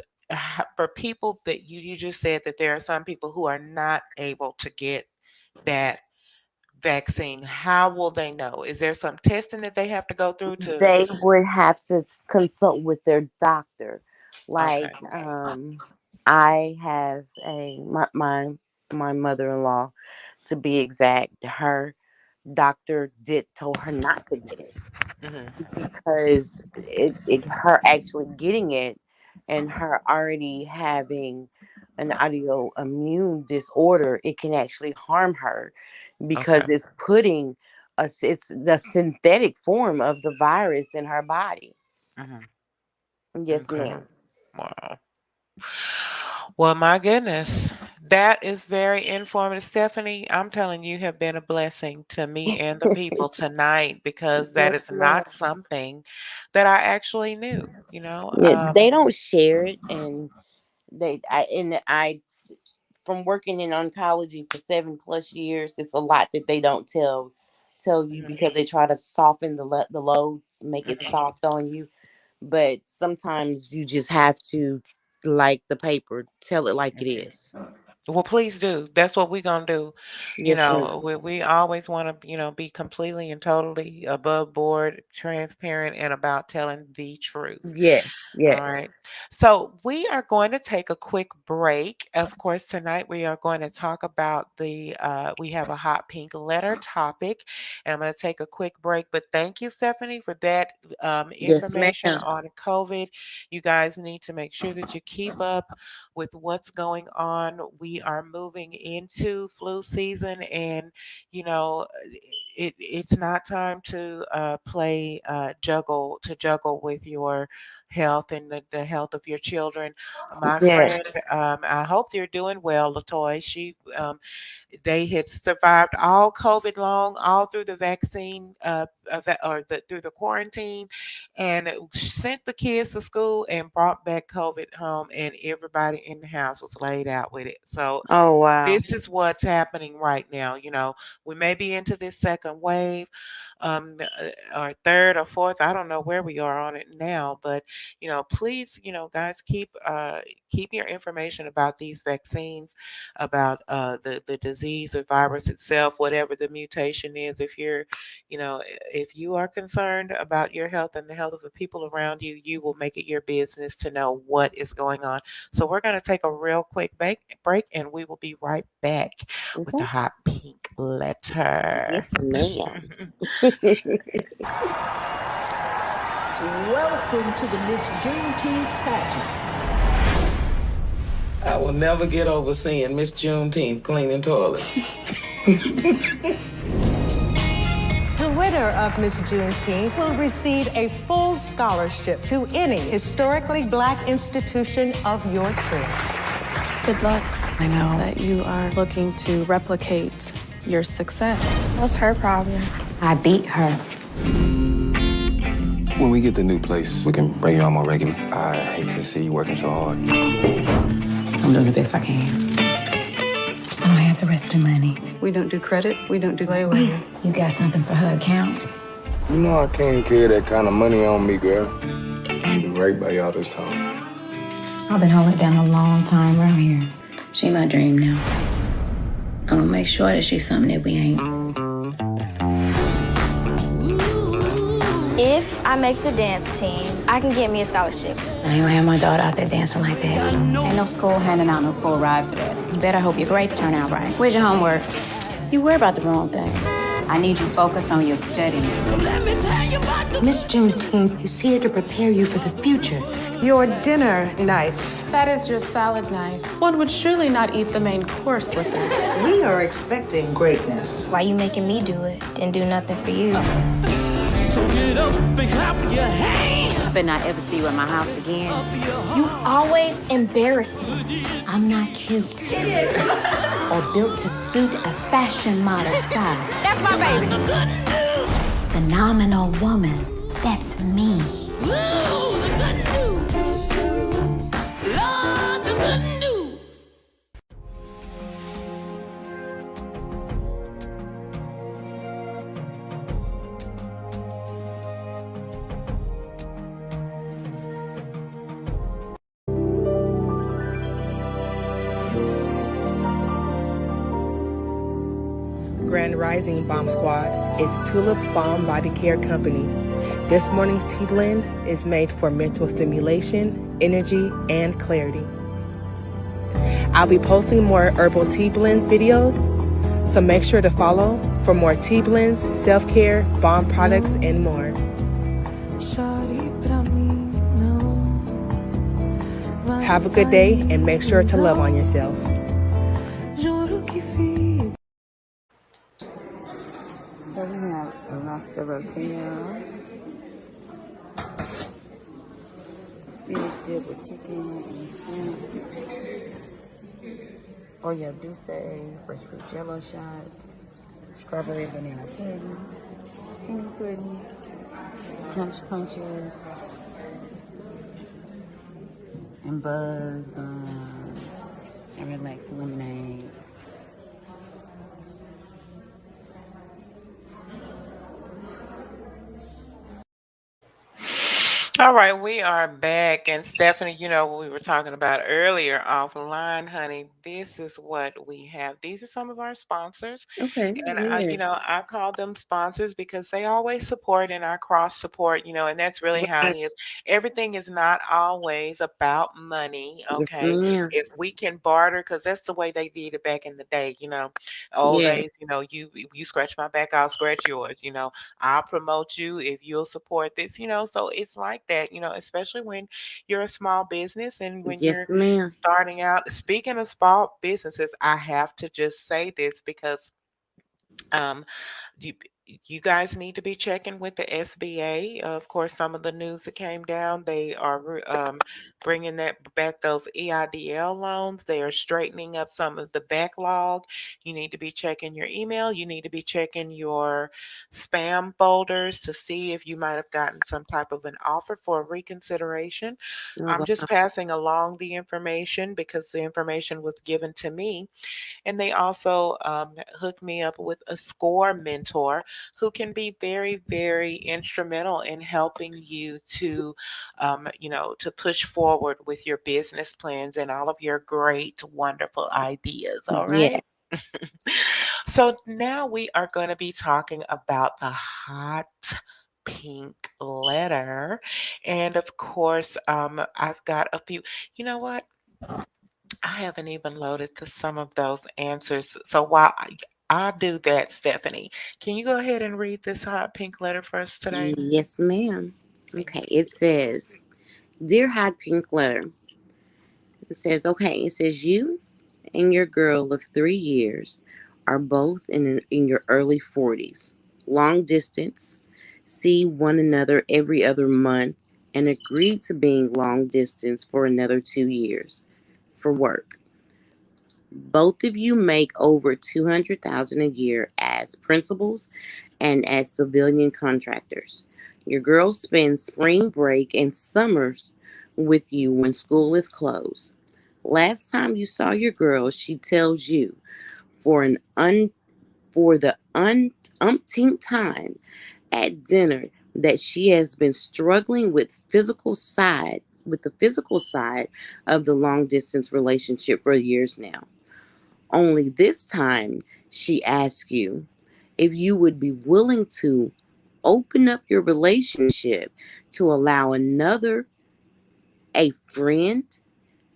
for people that you just said that there are some people who are not able to get that vaccine, how will they know? Is there some testing that they have to go through to? They would have to consult with their doctor. Okay. Like, I have my mother-in-law, to be exact. Her doctor did told her not to get it, Hmm. because her actually getting it and her already having an autoimmune disorder, it can actually harm her, Okay. because it's putting it's the synthetic form of the virus in her body. Hmm. Yes, Okay. ma'am. Wow. Well, my goodness, that is very informative, Stephanie. I'm telling you, you have been a blessing to me and the people tonight, because that Yes, is ma'am. not something that I actually knew. Yeah, they don't share it, and I from working in oncology for 7+ years, it's a lot that they don't tell you, Mhm, because they try to soften the loads, make it mhm. soft on you. But sometimes you just have to, like the paper, tell it like it is. Well, please do. That's what we're gonna do. Yes, ma'am. We always want to, be completely and totally above board, transparent, and about telling the truth. Yes, All yes. right. So we are going to take a quick break. Of course, tonight we are going to talk about we have a hot pink letter topic, and I'm going to take a quick break. But thank you, Stephanie, for that Yes, information ma'am. on COVID. You guys need to make sure that you keep up with what's going on. We are moving into flu season, and you know, it's not time to play juggle with your health and the health of your children. My friend, Yes. I hope you're doing well, Latoya. They had survived all COVID long, all through the vaccine, through the quarantine, and sent the kids to school and brought back COVID home, and everybody in the house was laid out with it. So Oh, wow. this is what's happening right now. We may be into this second wave, or third or fourth. I don't know where we are on it now, but please, guys, keep your information about these vaccines, about the disease or virus itself, whatever the mutation is. If you are concerned about your health and the health of the people around you, you will make it your business to know what is going on. So we're going to take a real quick break, and we will be right back with the Okay. hot pink letter. Yes, ma'am. Welcome to the Miss Juneteenth pageant. I will never get over seeing Miss Juneteenth cleaning toilets. The winner of Miss Juneteenth will receive a full scholarship to any historically Black institution of your choice. Good luck. I know that you are looking to replicate your success. What's her problem? I beat her. When we get the new place, we can bring you on more regular. I hate to see you working so hard. I'm doing the best I can. I don't have the rest of the money. We don't do credit. We don't do layaway. You got something for her account? You know I can't carry that kind of money on me, girl. I'll be right by y'all this time. I've been holding it down a long time around here. She my dream now. I'm gonna make sure that she's something that we ain't. If I make the dance team, I can get me a scholarship. I ain't gonna have my daughter out there dancing like that. Ain't no school handing out no full ride for that. You better hope your grades turn out right. Where's your homework? You worry about the wrong thing. I need you to focus on your studies. Miss Juneteenth is here to prepare you for the future. Your dinner knife. That is your salad knife. One would surely not eat the main course with that. We are expecting greatness. Why you making me do it? Didn't do nothing for you. So get up and clap your hands. I better not ever see you at my house again. You always embarrass me. I'm not cute. Or built to suit a fashion model size. That's my baby. Phenomenal woman. That's me. Ooh, the good news. Lord, the good news. Grand Rising Bomb Squad. It's Tulips Bomb Body Care Company. This morning's tea blend is made for mental stimulation, energy, and clarity. I'll be posting more herbal tea blends videos, so make sure to follow for more tea blends, self-care, bomb products, and more. Have a good day and make sure to love on yourself. So we have a roster rotel, spinach dip with chicken and shrimp, Oreo douce, fresh fruit jello shots, strawberry banana pudding, cream pudding, punch punches, and buzz buns, and relax lemonade. All All right, we are back. And Stephanie, what we were talking about earlier offline, honey, this is what we have. These are some of our sponsors. Okay. And Yes. I call them sponsors because they always support and I cross support, and that's really how Right. it is. Everything is not always about money, Yes, okay? ma'am. If we can barter, because that's the way they did it back in the day, old Yeah. days, you scratch my back, I'll scratch yours, I'll promote you if you'll support this, so it's like that, especially when you're a small business and when you're Yes, ma'am. starting out. Speaking of small businesses, I have to just say this because um, you you guys need to be checking with the SBA. Of course, some of the news that came down, they are bringing that back those EIDL loans. They are straightening up some of the backlog. You need to be checking your email. You need to be checking your spam folders to see if you might have gotten some type of an offer for reconsideration. Oh, I'm just wow. passing along the information because the information was given to me, and they also hooked me up with a SCORE mentor who can be very, very instrumental in helping you to push forward with your business plans and all of your great, wonderful ideas. All Yeah. right. So now we are going to be talking about the hot pink letter. And of course, I've got a few. You know what? I haven't even loaded to some of those answers. So while I'll do that, Stephanie, can you go ahead and read this hot pink letter for us today? Yes, ma'am. Thank Okay. you. It says, Dear Hot Pink Letter. It says, you and your girl of 3 years are both in your early 40s, long distance, see one another every other month, and agreed to being long distance for another 2 years for work. Both of you make over 200,000 a year as principals and as civilian contractors. Your girl spends spring break and summers with you when school is closed. Last time you saw your girl, she tells you for an un for the umpteenth time at dinner that she has been struggling with the physical side of the long distance relationship for years now. Only this time she asks you if you would be willing to open up your relationship to allow another, a friend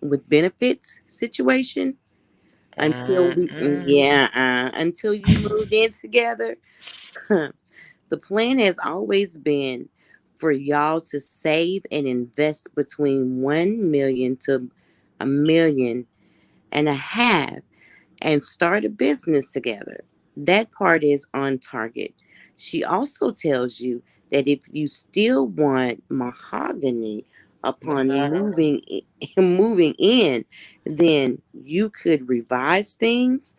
with benefits situation Mm-mm. until you moved in together. The plan has always been for y'all to save and invest between 1 million to a million and a half and start a business together. That part is on target. She also tells you that if you still want mahogany upon Monogamy. moving in, then you could revise things.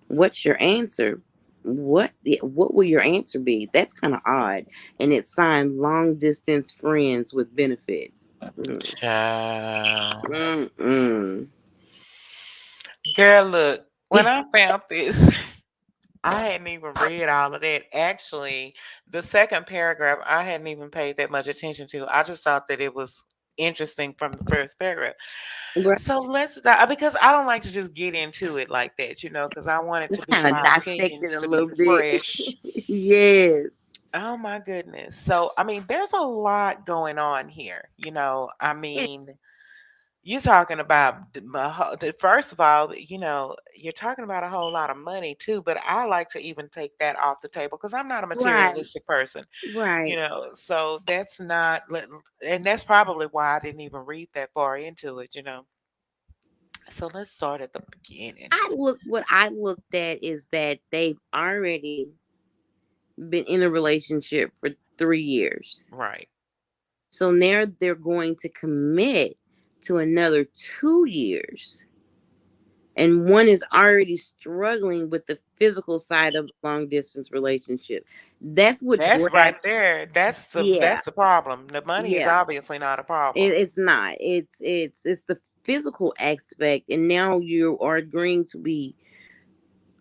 What's your answer? What will your answer be? That's kind of odd. And it's signed long distance friends with benefits. Child. Mm-mm. Girl, look, when I found this, I hadn't even read all of that. Actually, the second paragraph, I hadn't even paid that much attention to. I just thought that it was interesting from the first paragraph. Right. So because I don't like to just get into it like that, because I want it to Just be kind of my dissect it opinions a to be little bit. fresh. Yes. Oh my goodness. So, I mean, there's a lot going on here. I Yeah. mean, you're talking about first of all, you're talking about a whole lot of money too, but I like to even take that off the table because I'm not a Right. materialistic person, Right. so that's not, and that's probably why I didn't even read that far into it. So let's start at the beginning. What I looked at is that they've already been in a relationship for 3 years. Right. So now they're going to commit to another 2 years. And one is already struggling with the physical side of the long distance relationship. That's what That's right grabs. there. That's the Yeah. that's the problem. The money is Yeah. obviously not a problem. It's not. It's the physical aspect, and now you are agreeing to be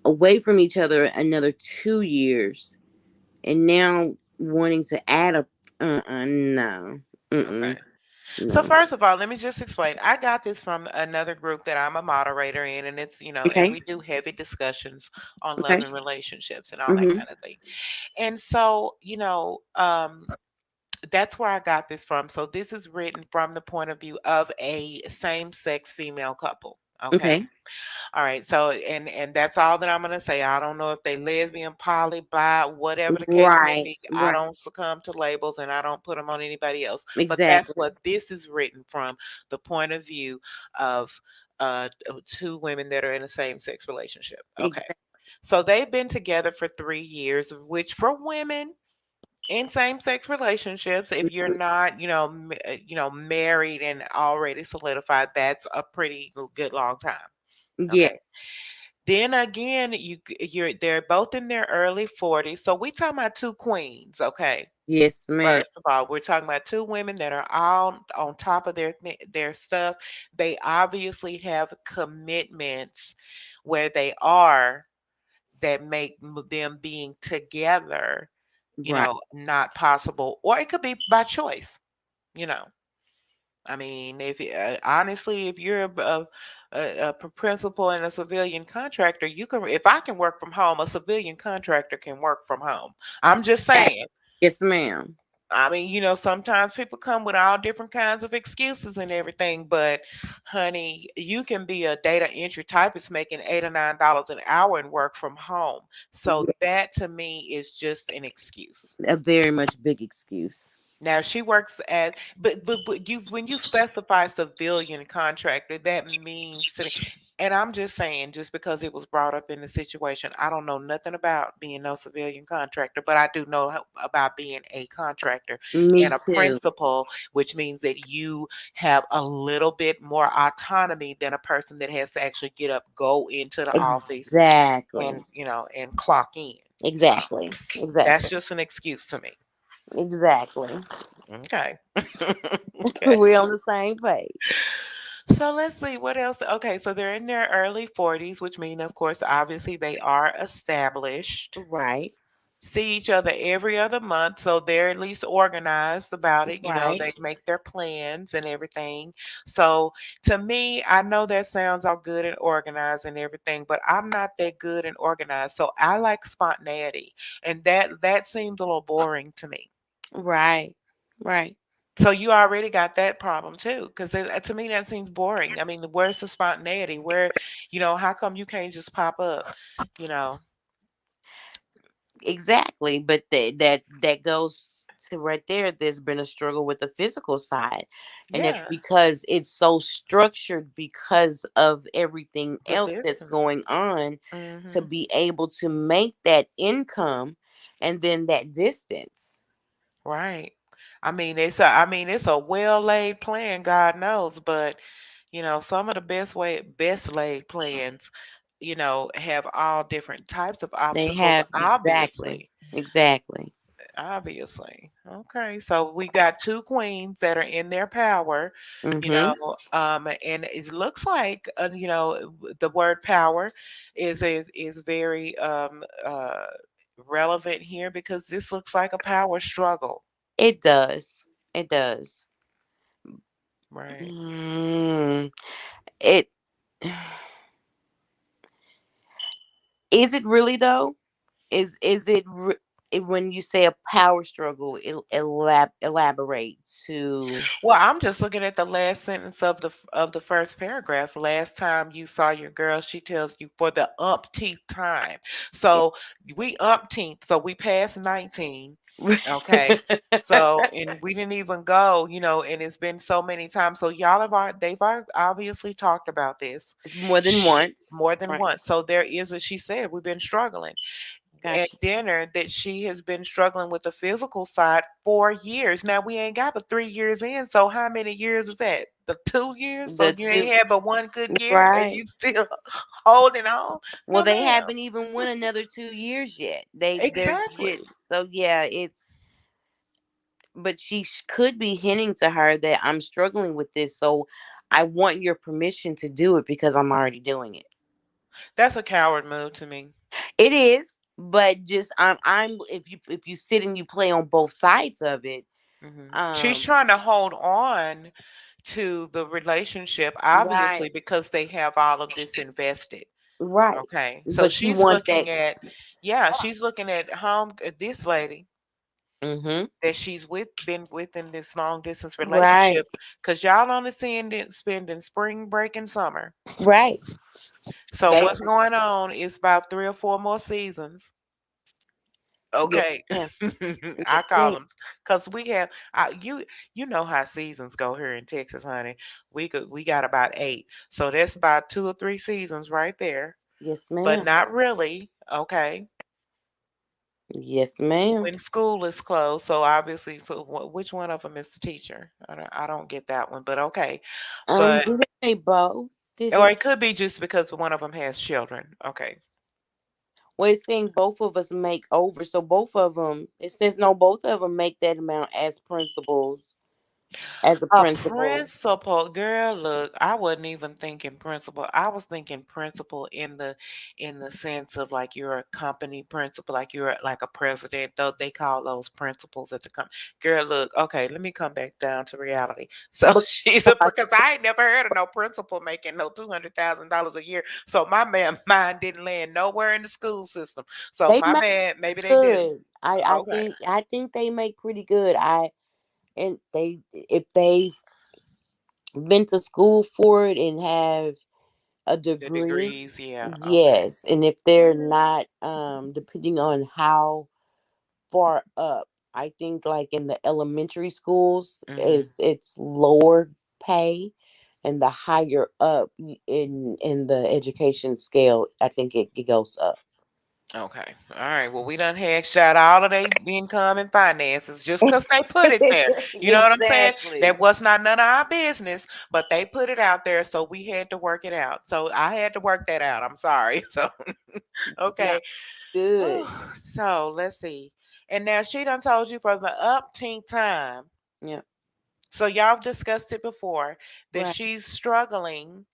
away from each other another 2 years, and now wanting to add a no. Mm-mm. Okay. So No. first of all, let me just explain. I got this from another group that I'm a moderator in, and it's, and Okay. we do heavy discussions on love Okay. and relationships and all that Mm-hmm. kind of thing. And so, that's where I got this from. So this is written from the point of view of a same-sex female couple. Okay. Okay. All right. So and that's all that I'm gonna say. I don't know if they lesbian, poly, bi, whatever the case may Right. be. I Right. don't succumb to labels and I don't put them on anybody else. But that's Exactly. what this is written from the point of view of two women that are in a same-sex relationship. Okay. Exactly. So they've been together for 3 years, which for women in same-sex relationships, if you're not, married and already solidified, that's a pretty good long time. Yeah. Okay. Then again, they're both in their early 40s. So we talking about two queens, okay? Yes, ma'am. First of all, we're talking about two women that are all on top of their stuff. They obviously have commitments where they are that make them being together, Right. not possible, or it could be by choice, you know. I mean, if honestly, if you're a principal and a civilian contractor, you can. If I can work from home, a civilian contractor can work from home. I'm just saying. Yes, ma'am. I mean, sometimes people come with all different kinds of excuses and everything, but honey, you can be a data entry typist making $8 or $9 an hour and work from home. So Yeah, that to me is just an excuse. a very much big excuse. Now she works at, but you when you specify civilian contractor, that means to me, and I'm just saying, just because it was brought up in the situation, I don't know nothing about being no civilian contractor, but I do know about being a contractor Me and a too. principal, which means that you have a little bit more autonomy than a person that has to actually get up, go into the office, Exactly. and and clock in. So Exactly. that's Exactly. just an excuse to me. Exactly. Okay. Okay. We're on the same page. So let's see what else. Okay, so they're in their early 40s, which mean, of course, obviously they are established. Right. See each other every other month, so they're at least organized about it. Right. They make their plans and everything. So to me, I know that sounds all good and organized and everything, but I'm not that good and organized. So I like spontaneity, and that seems a little boring to me. Right. Right. So you already got that problem too, because to me that seems boring. I mean, where's the spontaneity? How come you can't just pop up? You know, Exactly. But that goes to right there. There's been a struggle with the physical side. And that's yeah, because it's so structured because of everything the else that's business. going on to Hmm. be able to make that income and then that distance. Right. I mean it's a well laid plan, God knows, but some of the best laid plans, have all different types of They obstacles, have exactly. obviously. Exactly. Obviously. Okay. So we got two queens that are in their power, Mm-hmm. and it looks like, the word power is very relevant here because this looks like a power struggle. It does. It does. Right. Mm, it is it really though? When you say a power struggle, elaborate to Well, I'm just looking at the last sentence of the first paragraph. Last time you saw your girl, she tells you for the umpteenth time. yeah. So we umpteenth, so we passed 19. Okay. So and we didn't even go, and it's been so many times. So y'all they've obviously talked about this It's more than once. more than Right. once. So there is, as she said, we've been struggling at Gotcha. dinner, that she has been struggling with the physical side for years. Now we ain't got but 3 years in, so how many years is that? The 2 years? So The you two ain't had but one good year and right. you still holding on? Well, No, they ma'am. haven't even went another 2 years yet. They're Exactly. just so yeah, it's but she could be hinting to her that I'm struggling with this, so I want your permission to do it because I'm already doing it. That's a coward move to me. It is, but just I'm if you sit and you play on both sides of it, She's Um, trying to hold on to the relationship, right, obviously, because they have all of this invested. right. Okay. So But she she's want that. looking at, yeah, she's looking at this lady Mm-hmm. that she's been with in this long distance Right, relationship, because y'all only spending spring break and summer. right. So what's Basically, going on is about 3 or 4 more seasons. yes, Okay. ma'am. Yes, I call ma'am. them because we have you know how seasons go here in Texas, honey. We got about 8. So that's about 2 or 3 seasons right there. Yes, But ma'am. not really. Okay. Yes, ma'am. When school is closed, so obviously, so which one of them is the teacher? I don't get that one, but okay. But Did they both? Did or they? it could be just because one of them has children. Okay. Well, it's saying both of us make over, so both of them. It says no, both of them make that amount as principals, as a A principal. principal, girl, look, I wasn't even thinking principal. I was thinking principal in the sense of like you're a company principal, like you're like a president, though they call those principals at the company. Girl, look, okay, let me come back down to reality. So But she's a because I ain't never heard of no principal making no $200,000 a year. So my man mind didn't land nowhere in the school system. So they my make man, maybe they do. good. I Okay. think they make pretty good. And they, if they've been to school for it and have a The degree, degrees, yeah, okay. yes. And if they're not, depending on how far up, I think like in the elementary schools, Hmm. it's lower pay, and the higher up in the education scale, I think it goes up. Okay. All right. Well, we done had shot all of their income and finances just because they put it there. You know what I'm saying? Exactly. That was not none of our business, but they put it out there, so we had to work it out. So I had to work that out. I'm sorry. So No, okay. good. So let's see. And now she done told you for the upteenth time. Yeah. So y'all have discussed it before that Right. she's struggling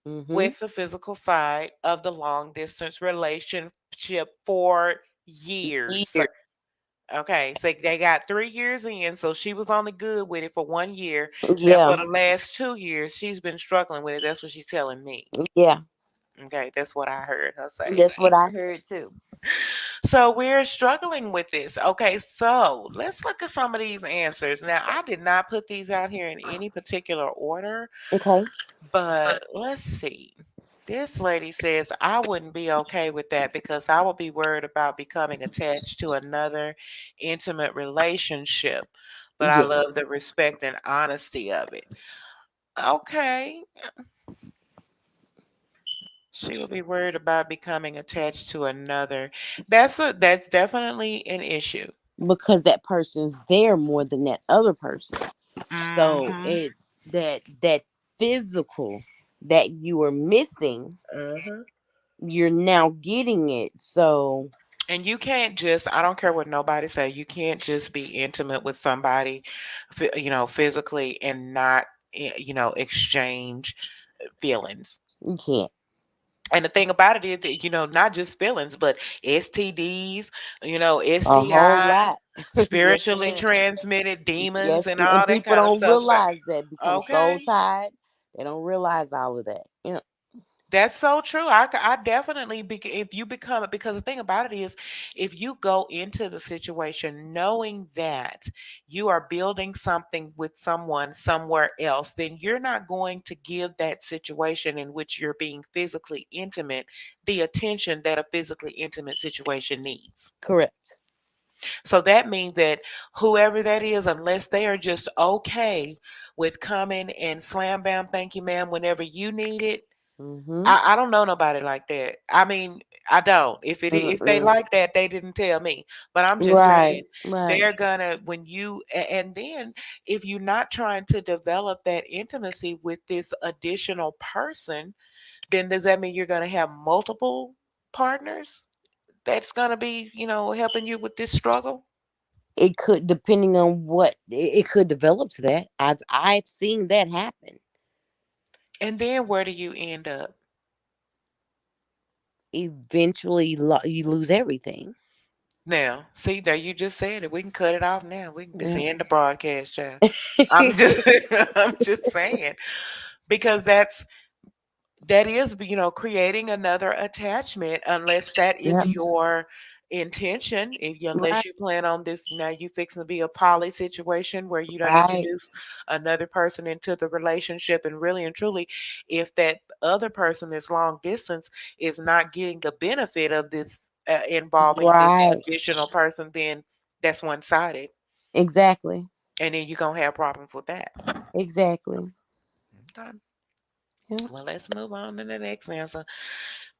Mm-hmm. with the physical side of the long distance relationship for years. Year. Okay, so they got 3 years in, so she was only good with it for 1 year. Now for Yeah. the last 2 years, she's been struggling with it. That's what she's telling me. Yeah. Okay, that's what I heard her say. That's what I heard too. So we're struggling with this. Okay, so let's look at some of these answers. Now, I did not put these out here in any particular order, Okay. but let's see. This lady says, I wouldn't be okay with that because I would be worried about becoming attached to another intimate relationship. But I love Yes. the respect and honesty of it. Okay. She would be worried about becoming attached to another. That's definitely an issue. Because that person's there more than that other person. So Mm-hmm. it's that physical that you are missing, Mm-hmm. you're now getting it. So And you can't just, I don't care what nobody say, you can't just be intimate with somebody, physically and not, exchange feelings. you can't. And the thing about it is that, not just feelings, but STDs, A whole STIs, lot. Yes, spiritually ma'am. transmitted demons, Yes, and and all that people kind of don't stuff. So, realize that, become so okay. tired. They don't realize all of that. Yeah. That's so true. I definitely if you become it, because the thing about it is, if you go into the situation knowing that you are building something with someone somewhere else, then you're not going to give that situation in which you're being physically intimate the attention that a physically intimate situation needs. Correct. So that means that whoever that is, unless they are just okay with coming and slam bam, thank you, ma'am, whenever you need it, Mm-hmm. I don't know nobody like that. I mean, I don't. If they Mm-mm. like that, they didn't tell me. But I'm just Right. saying Right. they're gonna when you and then if you're not trying to develop that intimacy with this additional person, then does that mean you're gonna have multiple partners that's gonna be, helping you with this struggle? It could, depending on what it could develop to that. I've seen that happen. And then where do you end up? Eventually, you lose everything. Now, see, there you just said it. We can cut it off now. We can just Yeah. end the broadcast, child. I'm just, I'm just saying, because that is, creating another attachment, unless that is Yep. your intention. Right. Unless you plan on this, now you fixing to be a poly situation where you don't Right. introduce another person into the relationship, and really and truly, if that other person is long distance is not getting the benefit of this involving this Right. additional person, then that's one sided, Exactly. and then you're gonna have problems with that. Exactly. Okay. Yeah. Well, let's move on to the next answer.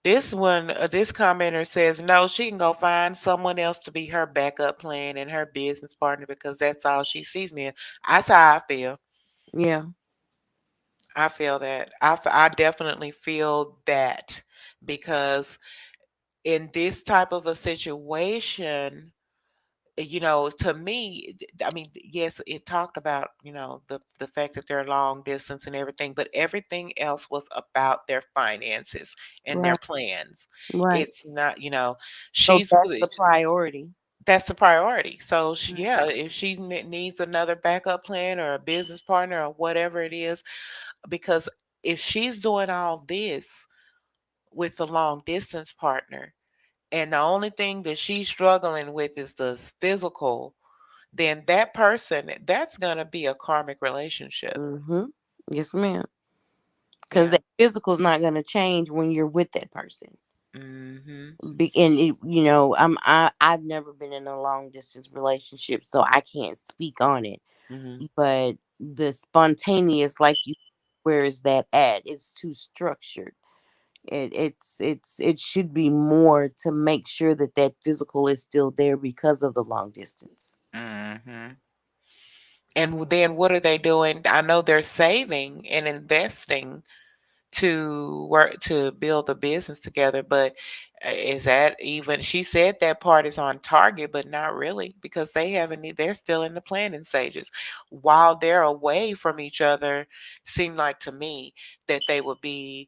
This one, this commenter says, no, she can go find someone else to be her backup plan and her business partner because that's all she sees me in. That's how I feel. Yeah. I feel that. I definitely feel that because in this type of a situation, to me, I mean, yes, it talked about, the fact that they're long distance and everything, but everything else was about their finances and their Right. plans. Right. It's not, So she's that's the priority. that's the priority. So Mhm. yeah, if she needs another backup plan or a business partner or whatever it is, because if she's doing all this with the long distance partner, and the only thing that she's struggling with is the physical, then that person, that's gonna be a karmic relationship. Mm-hmm. Yes, ma'am. Because Yeah. that physical is not going to change when you're with that person. Mhm. And I've never been in a long distance relationship, so I can't speak on it. Mhm. But the spontaneous, like you, where is that at? It's too structured. It should be more to make sure that that physical is still there because of the long distance. Mhm. And then what are they doing? I know they're saving and investing to work to build a business together, but is that even, she said that part is on target, but not really, because they haven't they're still in the planning stages while they're away from each other. Seemed like to me that they would be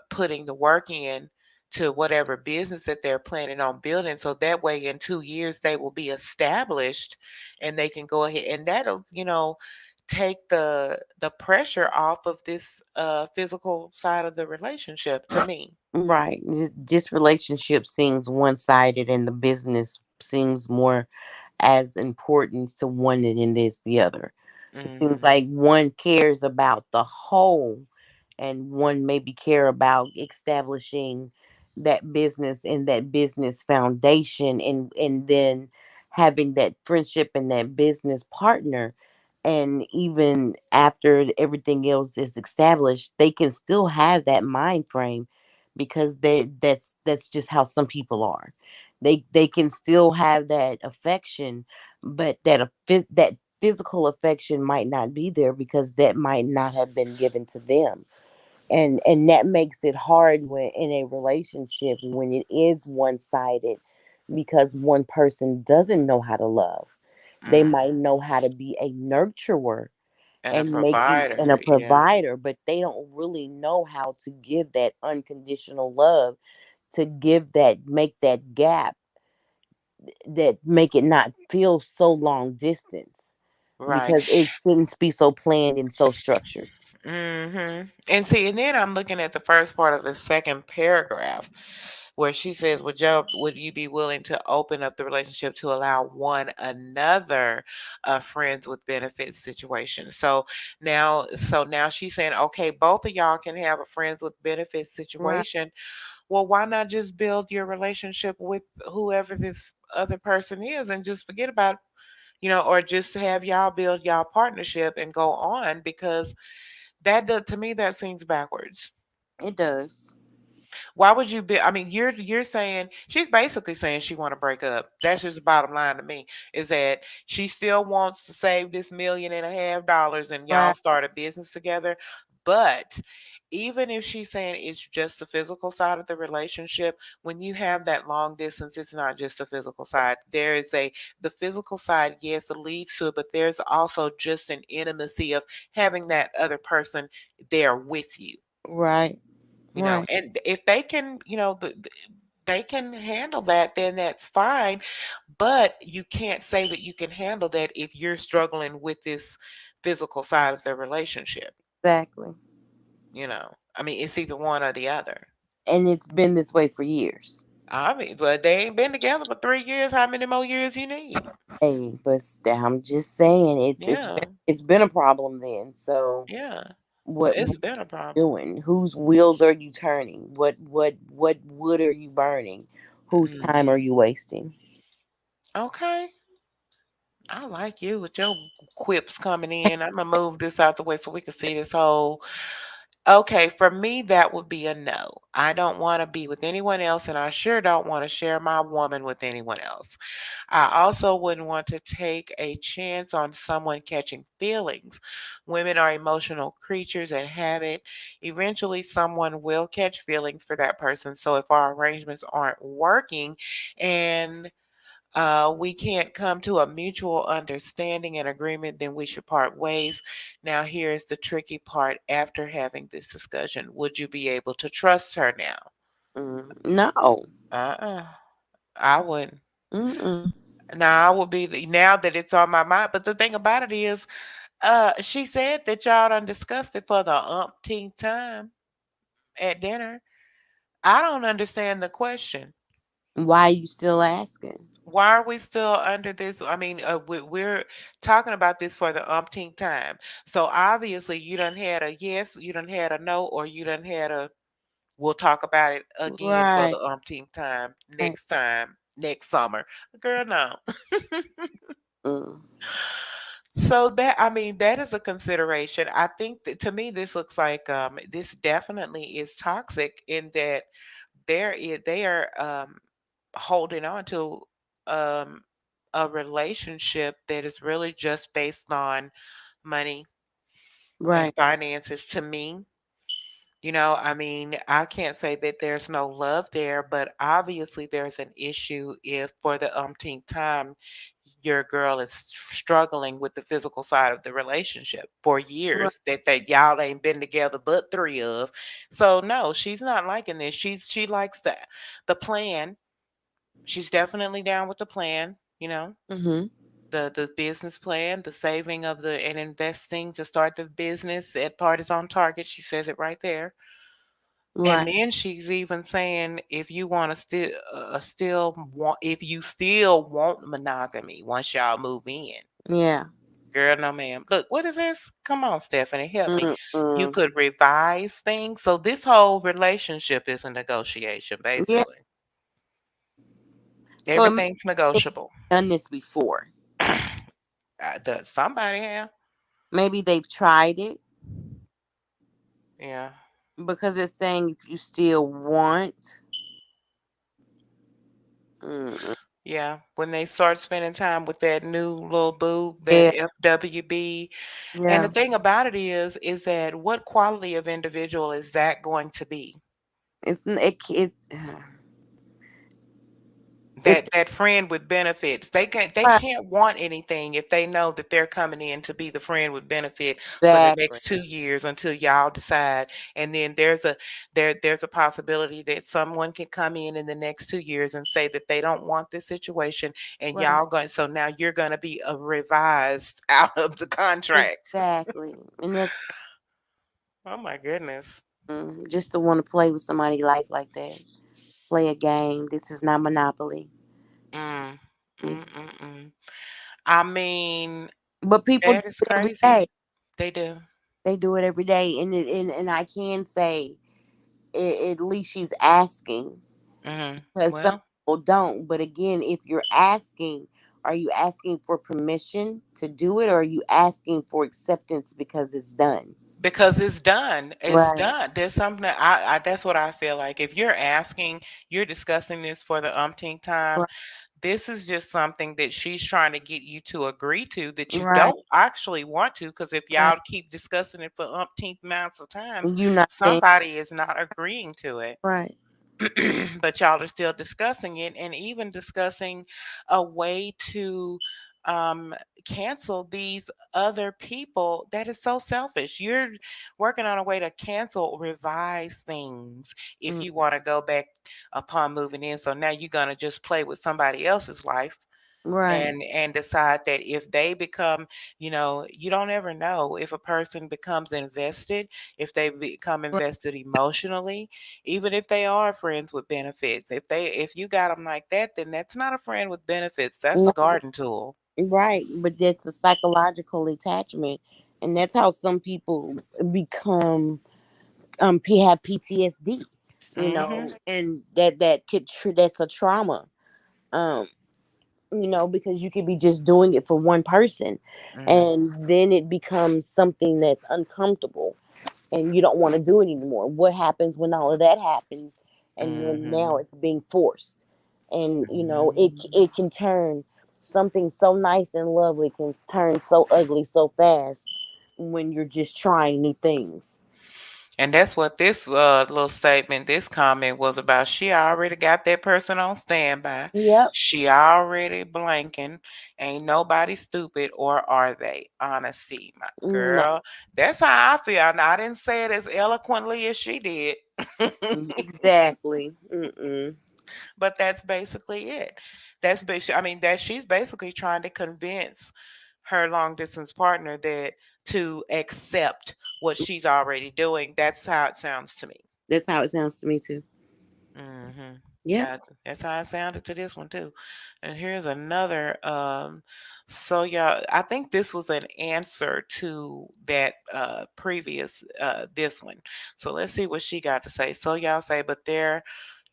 putting the work in to whatever business that they're planning on building, so that way in 2 years they will be established and they can go ahead, and that'll, take the pressure off of this physical side of the relationship, to me. Right. This relationship seems one sided, and the business seems more as important to one than it is the other. It seems Mhm. like one cares about the whole, and one maybe care about establishing that business and that business foundation, and then having that friendship and that business partner. And even after everything else is established, they can still have that mind frame, because that's just how some people are. They can still have that affection, but that physical affection might not be there because that might not have been given to them. And that makes it hard when in a relationship, when it is one-sided, because one person doesn't know how to love. They Mm. might know how to be a nurturer And a and make you provider, and a yeah. provider, but they don't really know how to give that unconditional love, to give that, make that gap, that make it not feel so long distance, Right. because it shouldn't be so planned and so structured. And see, and then I'm looking at the first part of the second paragraph where she says, would you be willing to open up the relationship to allow one another a friends with benefits situation? So now she's saying, okay, both of y'all can have a friends with benefits Right. situation. Well, why not just build your relationship with whoever this other person is and just forget about, or just have y'all build y'all partnership and go on, because that does, to me, that seems backwards. It does. Why would you be? I mean, you're saying, she's basically saying she want to break up. That's just the bottom line to me. Is that she still wants to save this $1.5 million and y'all Right. start a business together. But even if she's saying it's just the physical side of the relationship, when you have that long distance, it's not just the physical side. There is the physical side, yes, it leads to it, but there's also just an intimacy of having that other person there with you. Right. Right. And if they can, they can handle that, then that's fine. But you can't say that you can handle that if you're struggling with this physical side of the relationship. Exactly. I mean, it's either one or the other. And it's been this way for years. I mean, but they ain't been together for 3 years. How many more years you need? Hey, but I'm just saying Yeah, it's been a problem then. So yeah. what It's been a problem. doing? Whose wheels are you turning? What wood are you burning? Whose Mm. time are you wasting? Okay. I like you with your quips coming in. I'm gonna move this out the way so we can see this whole. Okay, for me, that would be a no. I don't want to be with anyone else, and I sure don't want to share my woman with anyone else. I also wouldn't want to take a chance on someone catching feelings. Women are emotional creatures and habit. Eventually, someone will catch feelings for that person. So if our arrangements aren't working and we can't come to a mutual understanding and agreement, then we should part ways. Now, here's the tricky part after having this discussion. Would you be able to trust her now? No. Uh-uh. I wouldn't. Mm-mm. Now, I would be now that it's on my mind. But the thing about it is, she said that y'all done discussed it for the umpteenth time at dinner. I don't understand the question. Why are you still asking? Why are we still under this? I mean, we're talking about this for the umpteenth time. So obviously, you done had a yes, you done had a no, or you done had a. We'll talk about it again for Right. the umpteenth time Right. next summer. Girl, no. Mm. So that I mean that is a consideration. I think that to me this looks like this definitely is toxic in that they are holding on to um a relationship that is really just based on money and Right. finances to me. I mean, I can't say that there's no love there, but obviously there's an issue if for the umpteenth time your girl is struggling with the physical side of the relationship for Right. years that y'all ain't been together but three of. So no, she's not liking this. She likes the plan. She's definitely down with the plan, Mm-hmm. the business plan, the saving of the and investing to start the business. That part is on target. She says it right there. And Right. then she's even saying if you want to still want if you still want monogamy once y'all move in. Yeah. Girl, no ma'am. Look, what is this? Come on, Stephanie, help me. You Mm-mm. could revise things. So this whole relationship is a negotiation, Yeah. basically. So Everything's they've negotiable. done this before. Does somebody have? Maybe they've tried it Yeah. because it's saying if you still want. Mm-mm. Yeah. When they start spending time with that new little boo, that Yeah. FWB. And the Yeah. thing about it is that what quality of individual is that going to be? It's That friend with benefits. They right. can't want anything if they know that they're coming in to be the friend with benefit for the Exactly. next 2 years until y'all decide. And then there's a possibility that someone can come in the next 2 years and say that they don't want this situation, and Right. y'all going. So now you're going to be revised out of the contract. Exactly. And that's Oh my goodness. just to want to play with somebody's life like that. Play a game. This is not Monopoly. Mm, Mm. mm, mm, mm. I mean, But people do that is it every crazy. day. They do. They do it every day, and I can say at least she's asking because some Well, people don't. But again, if you're asking, are you asking for permission to do it, or are you asking for acceptance because it's done? because it's done. It's Right. done. There's something that that's what I feel like. If you're asking, you're discussing this for the umpteenth time. Right. This is just something that she's trying to get you to agree to that you Right. don't actually want to. Because if Right. y'all keep discussing it for umpteenth amounts of times, You not saying somebody is not agreeing to it. right. But y'all are still discussing it and even discussing a way to um cancel these other people, that is so selfish. You're working on a way to cancel or revise things if Mm, you want to go back upon moving in. So now you're going to just play with somebody else's life right. and decide that if they become, you don't ever know if a person becomes invested, if they become Right. invested emotionally, even if they are friends with benefits. If you got them like that, then that's not a friend with benefits, that's a No, garden tool. right. But that's a psychological attachment, and that's how some people become have PTSD. Mhm. And that's a trauma. Um, because you could be just doing it for one person, Mm. and then it becomes something that's uncomfortable, and you don't want to do it anymore. What happens when all of that happens, and then now Mhm. it's being forced, and Mhm. it can turn something so nice and lovely can turn so ugly so fast when you're just trying new things. And that's what this little statement, this comment was about. She already got that person on standby. Yep. She already blanking. Ain't nobody stupid, or are they? Honesty, my No. girl. That's how I feel. And I didn't say it as eloquently as she did. Exactly. Mm-mm. But that's basically it. I mean, that she's basically trying to convince her long distance partner that to accept what she's already doing. That's how it sounds to me. That's how it sounds to me too. Mhm. Yep. That's how I sounded to this one too. And here's another. So y'all, I think this was an answer to that previous this one. So let's see what she got to say. So y'all say, but there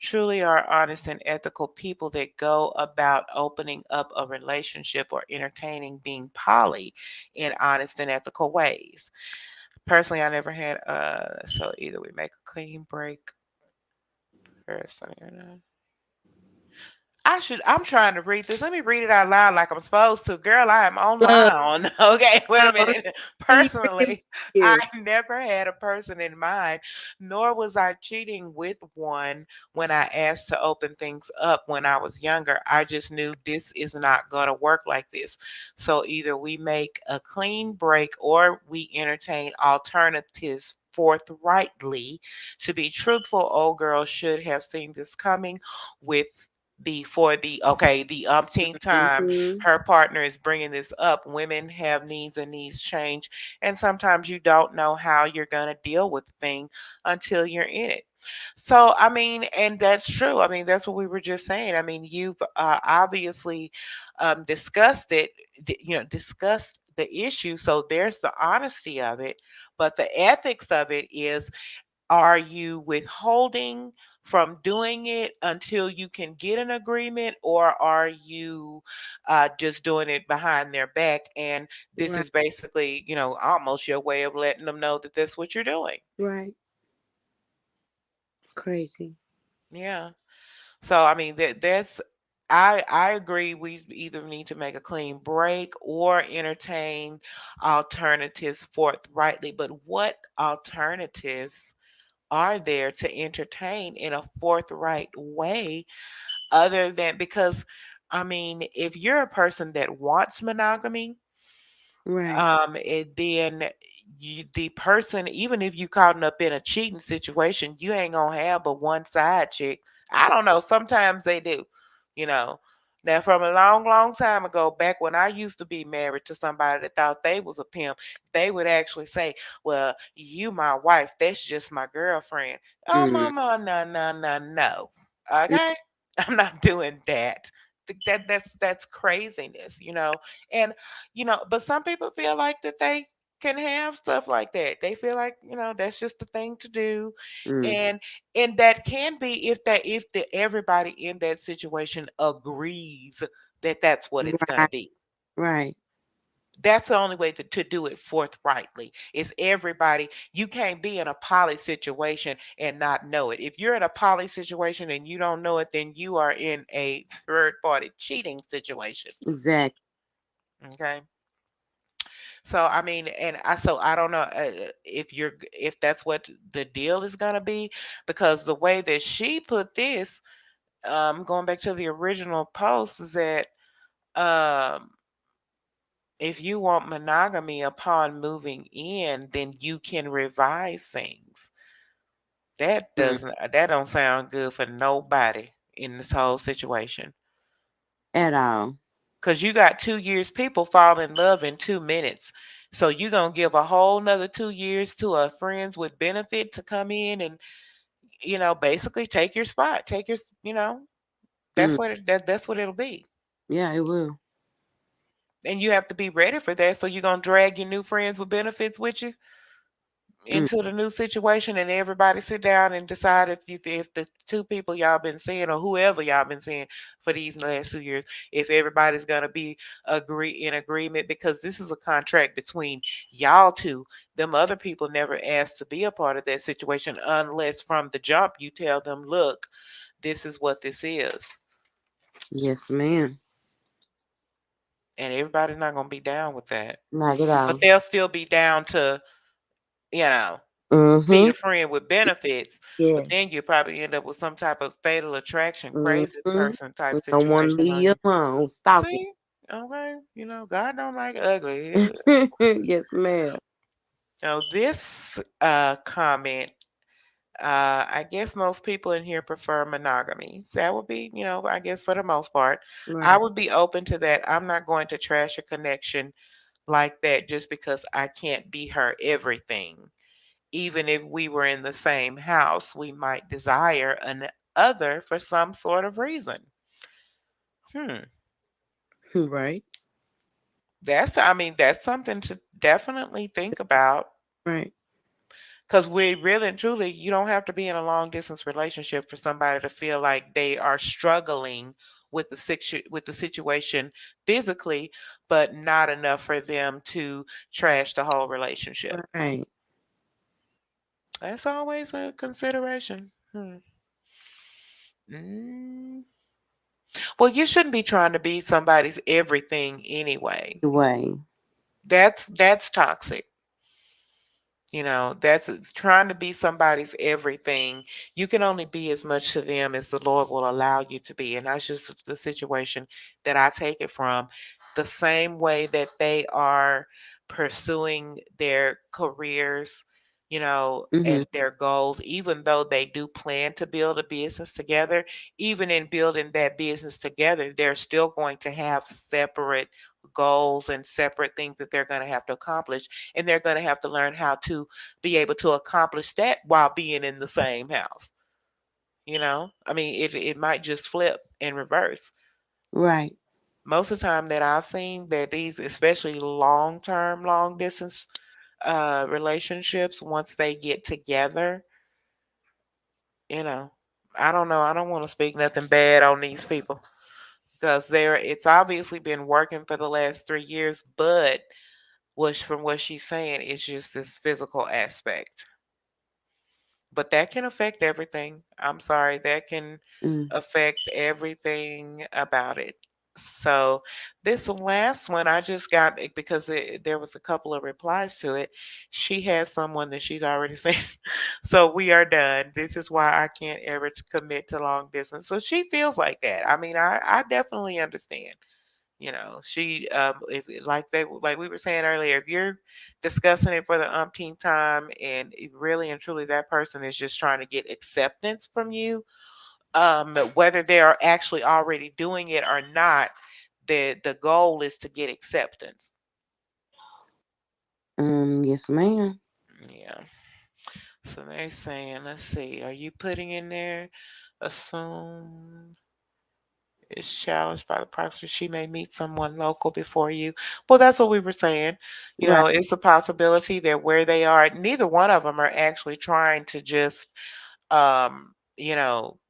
truly are honest and ethical people that go about opening up a relationship or entertaining being poly in honest and ethical ways. Personally, I never had so either we make a clean break person, I'm trying to read this. Let me read it out loud like I'm supposed to. Girl, I am Look, online. Okay, wait a girl, minute. you really Personally, I here. never had a person in mind, nor was I cheating with one when I asked to open things up when I was younger. I just knew this is not going to work like this. So either we make a clean break or we entertain alternatives forthrightly. To be truthful, old girl should have seen this coming with the umpteenth time Hmm. her partner is bringing this up. Women have needs and needs change, and sometimes you don't know how you're going to deal with the thing until you're in it. So I mean, and that's true. I mean, that's what we were just saying. I mean, you've obviously discussed it, discussed the issue, so there's the honesty of it, but the ethics of it is, are you withholding from doing it until you can get an agreement, or are you just doing it behind their back? And this Right. is basically, almost your way of letting them know that that's what you're doing. Right. Crazy. Yeah. So I mean, I agree. We either need to make a clean break or entertain alternatives forthrightly. But what alternatives are there to entertain in a forthright way, other than, because I mean, if you're a person that wants monogamy, Right. then the person, even if you caught up in a cheating situation, you ain't gonna have but one side chick. I don't know. Sometimes they do, you know. Now, from a long, long time ago, back when I used to be married to somebody that thought they was a pimp, they would actually say, "Well, you my wife. That's just my girlfriend." Oh, Mm. mama, no, no, no, no. Okay, I'm not doing that. That's craziness. And but some people feel like that they can have stuff like that. They feel like, that's just the thing to do. Mm. And that can be if the everybody in that situation agrees that that's what it's going to Right. be. Right. That's the only way to do it forthrightly. Is everybody, you can't be in a poly situation and not know it. If you're in a poly situation and you don't know it, then you are in a third party cheating situation. Exactly. Okay. So I mean, I don't know if that's what the deal is gonna be, because the way that she put this, going back to the original post, is that um if you want monogamy upon moving in, then you can revise things. That don't sound good for nobody in this whole situation. At all. Because you got 2 years, people fall in love in 2 minutes. So you're going to give a whole nother 2 years to a friends with benefit to come in and, basically take your spot. Take your, that's Mm. that's what it'll be. Yeah, it will. And you have to be ready for that. So you're going to drag your new friends with benefits with you into the new situation, and everybody sit down and decide if the two people y'all been seeing, or whoever y'all been seeing for these last 2 years, if everybody's gonna be in agreement, because this is a contract between y'all two. Them other people never asked to be a part of that situation unless from the jump you tell them, look, this is what this is. Yes, ma'am. And everybody's not gonna be down with that. Not at all. But they'll still be down to, be Mm-hmm. your friend with benefits, but Yes. then you probably end up with some type of fatal attraction, crazy Mm-hmm. person type We don't want to situation on leave you you. alone. Stop it. See? Okay. God don't like ugly. Yes, ma'am. Now, this comment, I guess most people in here prefer monogamy. So that would be, I guess for the most part, I Right. would be open to that. I'm not going to trash a connection like that just because I can't be her everything. Even if we were in the same house, we might desire an other for some sort of reason. Right. That's something to definitely think about. Right. Because we really and truly, you don't have to be in a long distance relationship for somebody to feel like they are struggling with the situation physically, but not enough for them to trash the whole relationship. Right. That's always a consideration. Well, you shouldn't be trying to be somebody's everything anyway. Way. That's toxic. That's trying to be somebody's everything. You can only be as much to them as the Lord will allow you to be. And that's just the situation that I take it from. The same way that they are pursuing their careers, and their goals, even though they do plan to build a business together, even in building that business together, they're still going to have separate goals and separate things that they're going to have to accomplish. And they're going to have to learn how to be able to accomplish that while being in the same house. It might just flip and reverse. Right. Most of the time that I've seen that these, especially long-term, long-distance relationships, once they get together, I don't know. I don't want to speak nothing bad on these people because it's obviously been working for the last 3 years, but from what she's saying, it's just this physical aspect. But that can affect everything. I'm sorry, that can affect everything about it. So this last one, I just got it because there was a couple of replies to it. She has someone that she's already seen. So we are done. This is why I can't ever commit to long distance. So she feels like that. I definitely understand. She if like we were saying earlier, if you're discussing it for the umpteenth time and really and truly that person is just trying to get acceptance from you, whether they are actually already doing it or not, the goal is to get acceptance. Yes, ma'am. Yeah. So they're saying, let's see, are you putting in there assume is challenged by the proxy, she may meet someone local before you. Well, that's what we were saying. Right. It's a possibility that where they are, neither one of them are actually trying to just, um, you know,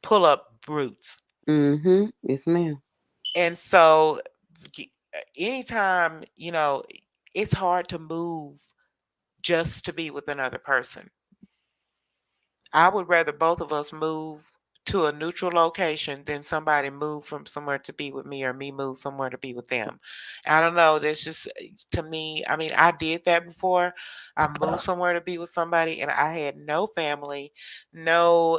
pull up roots. Yes, ma'am. And so, anytime, it's hard to move just to be with another person. I would rather both of us move to a neutral location than somebody move from somewhere to be with me or me move somewhere to be with them. I don't know. That's just to me. I mean, I did that before. I moved somewhere to be with somebody, and I had no family, no,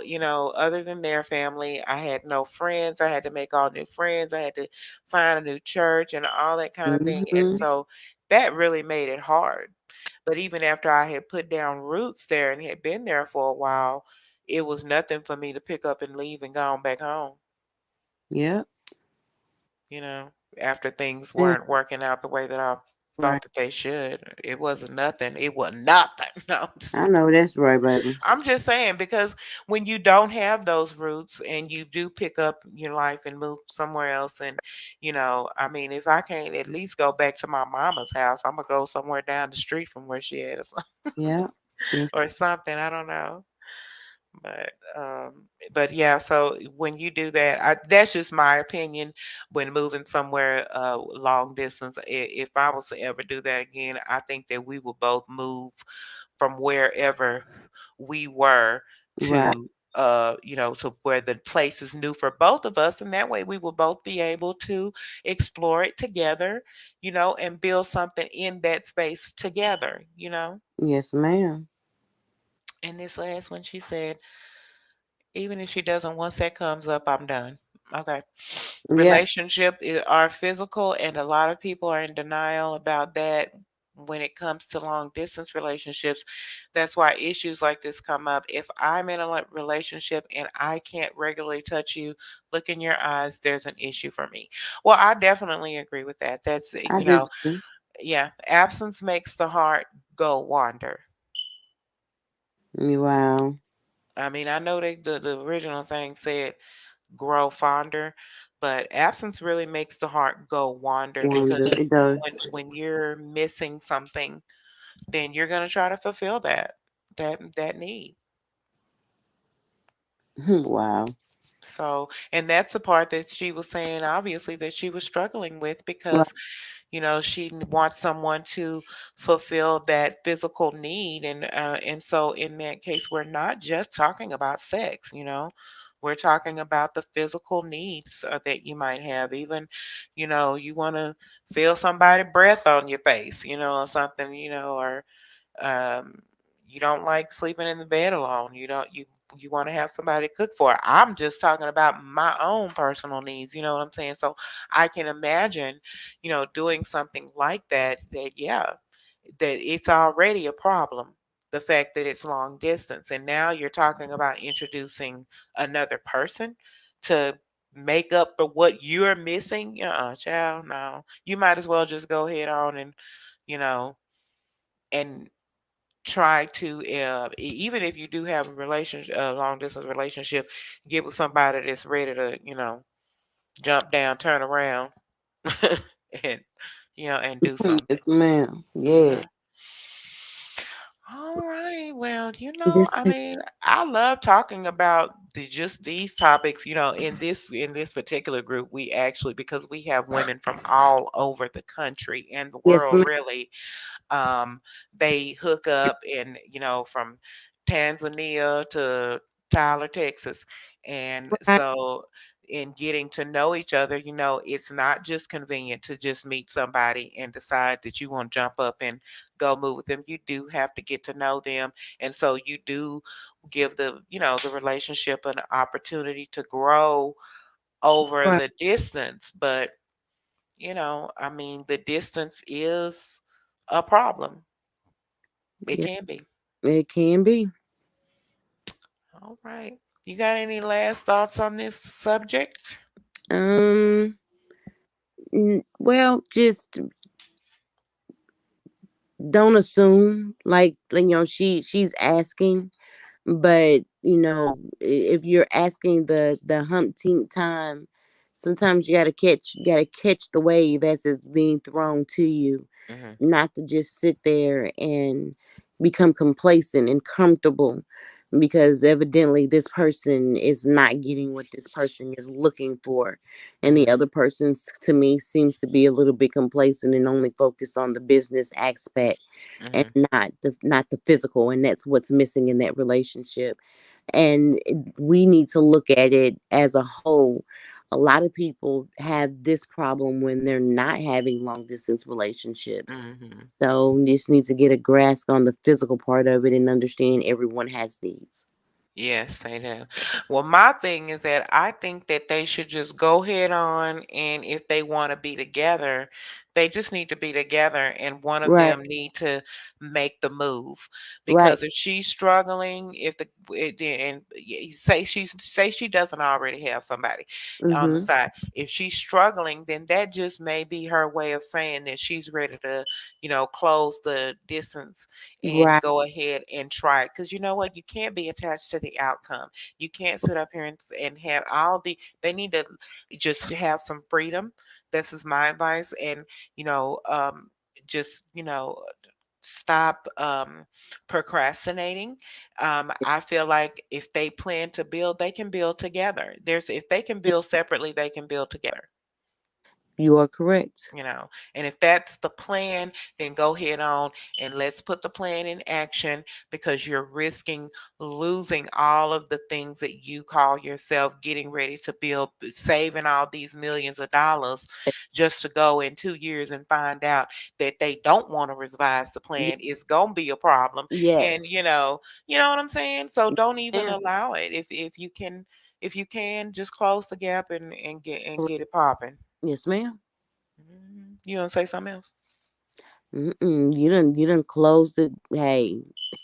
other than their family. I had no friends. I had to make all new friends. I had to find a new church and all that kind of thing. And Mm-hmm. so that really made it hard. But even after I had put down roots there and had been there for a while, it was nothing for me to pick up and leave and go on back home, Yep. you know, after things Yeah. weren't working out the way that I Right. thought that they should. It wasn't nothing. It was nothing. No, I know that's right, baby. I'm just saying because when you don't have those roots and you do pick up your life and move somewhere else, and I mean, if I can't at least go back to my mama's house, I'm gonna go somewhere down the street from where she is Yeah. Yes. or something. I don't know. But yeah, so when you do that, that's just my opinion. When moving somewhere long distance, if I was to ever do that again, I think that we will both move from wherever we were Right. to to where the place is new for both of us, and that way we will both be able to explore it together, and build something in that space together. Yes, ma'am. And this last one, she said, even if she doesn't, once that comes up, I'm done. Okay. Yeah. Are physical, and a lot of people are in denial about that when it comes to long distance relationships. That's why issues like this come up. If I'm in a relationship and I can't regularly touch you, look in your eyes, there's an issue for me. Well, I definitely agree with that. That's, I do too. yeah, absence makes the heart go wander. Wow. I mean, I know the original thing said grow fonder, but absence really makes the heart go wander Wonder. because It does. when you're missing something, then you're gonna try to fulfill that need. Wow. So, and that's the part that she was saying, obviously, that she was struggling with Right. because she wants someone to fulfill that physical need, and so in that case, we're not just talking about sex. We're talking about the physical needs that you might have. Even, you want to feel somebody breath on your face, or something, or um, you don't like sleeping in the bed alone. You want to have somebody to cook for. I'm just talking about my own personal needs. You know what I'm saying? So I can imagine, doing something like that. Yeah, that it's already a problem. The fact that it's long distance, and now you're talking about introducing another person to make up for what you're missing. Child, no. You might as well just go ahead on and you know and try to even if you do have a relationship, a long distance relationship, get with somebody that's ready to jump down, turn around, and and do Yes, something. ma'am. Yeah. Yeah. All right. Well, This I is, mean, I love talking about just these topics. In this particular group, we actually, because we have women from all over the country and the yes, world, ma'am. really. um, they hook up and from Tanzania to Tyler, Texas. And Right. so in getting to know each other, it's not just convenient to just meet somebody and decide that you want to jump up and go move with them. You do have to get to know them. And so you do give the relationship an opportunity to grow over Right. the distance. But I mean, the distance is a problem. It Yeah, can be. it can be. All right. You got any last thoughts on this subject? Um. Well, just don't assume. Like she's asking, but if you're asking the humpteenth time, sometimes you gotta catch the wave as it's being thrown to you, Hmm. not to just sit there and become complacent and comfortable, because evidently this person is not getting what this person is looking for, and the Hmm. other person, to me, seems to be a little bit complacent and only focused on the business aspect and Hmm. not the physical, and that's what's missing in that relationship. And we need to look at it as a whole. A lot of people have this problem when they're not having long distance relationships. Mhm. So you just need to get a grasp on the physical part of it and understand everyone has needs. Yes, they do. Well, my thing is that I think that they should just go head on, and if they want to be together, they just need to be together, and one of Right, them need to make the move. right. Because if she's struggling, if the and say she doesn't already have somebody on the Mm-hmm. side, if she's struggling, then that just may be her way of saying that she's ready to, close the distance and Right. go ahead and try it. Because you know what? You can't be attached to the outcome. You can't sit up here and have all they need to just have some freedom. This is my advice. And, you know, um, just, stop procrastinating. I feel like if they plan to build, they can build together. If they can build separately, they can build together. You are correct. And if that's the plan, then go ahead on and let's put the plan in action, because you're risking losing all of the things that you call yourself getting ready to build, saving all these millions of dollars, just to go in 2 years and find out that they don't want to revise the Ye- plan. It's gonna be a problem. And Yes. you know what I'm saying? So don't even Ma'am. allow it. If you can just close the gap and get it popping. Yes, ma'am. You gonna say something else? Mm-mm. You done closed it. Hey.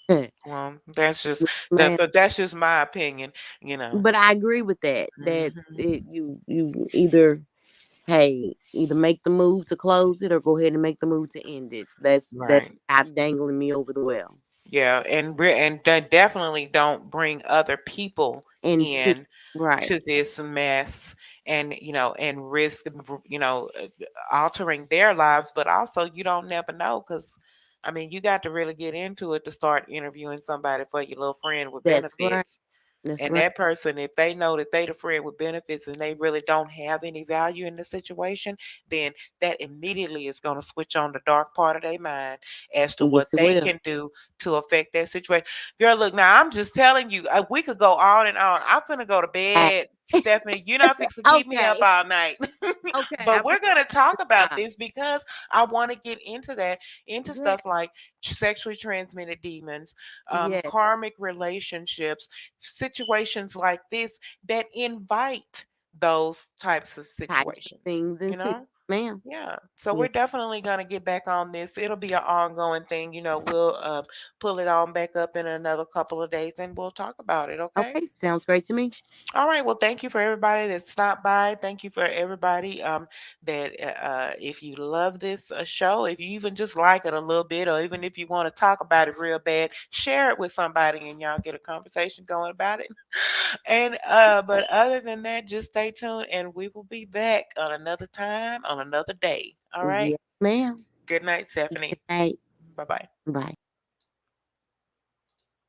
Yes, Well, that's just that, ma'am. but that's just my opinion, you know. But I agree with that. That's Mhm. it. You either, hey, either make the move to close it or go ahead and make the move to end it. That's Right. not dangling me over the well. Yeah, and definitely don't bring other people And two, in right. to this mess, and risk, altering their lives. But also, you don't never know, because I mean, you got to really get into it to start interviewing somebody for your little friend with That's right. benefits. That's And right. that person, if they know that they the friend with benefits and they really don't have any value in the situation, then that immediately is going to switch on the dark part of their mind as to what Yes, it they will. can do to affect that situation. Girl, look, now I'm just telling you, we could go on and on. I'm finna go to Ah, bed, Stephanie. You're not fixing to keep me up okay. all night. Okay. I But we're appreciate gonna your talk about time. this because I want to get into that, into Yes. stuff like sexually transmitted demons, Yes. karmic relationships, situations like this that invite those types of Types of situations, things you into, know? ma'am. Yeah. So Yeah. we're definitely going to get back on this. It'll be an ongoing thing. We'll pull it on back up in another couple of days and we'll talk about it. Okay. Okay. Sounds great to me. All right. Well, thank you for everybody that stopped by. Thank you for everybody that if you love this show, if you even just like it a little bit, or even if you want to talk about it real bad, share it with somebody and y'all get a conversation going about it. And but other than that, just stay tuned and we will be back on another time on another day. All right. Yes, ma'am. Good night, Good Stephanie. night. Bye bye. Bye.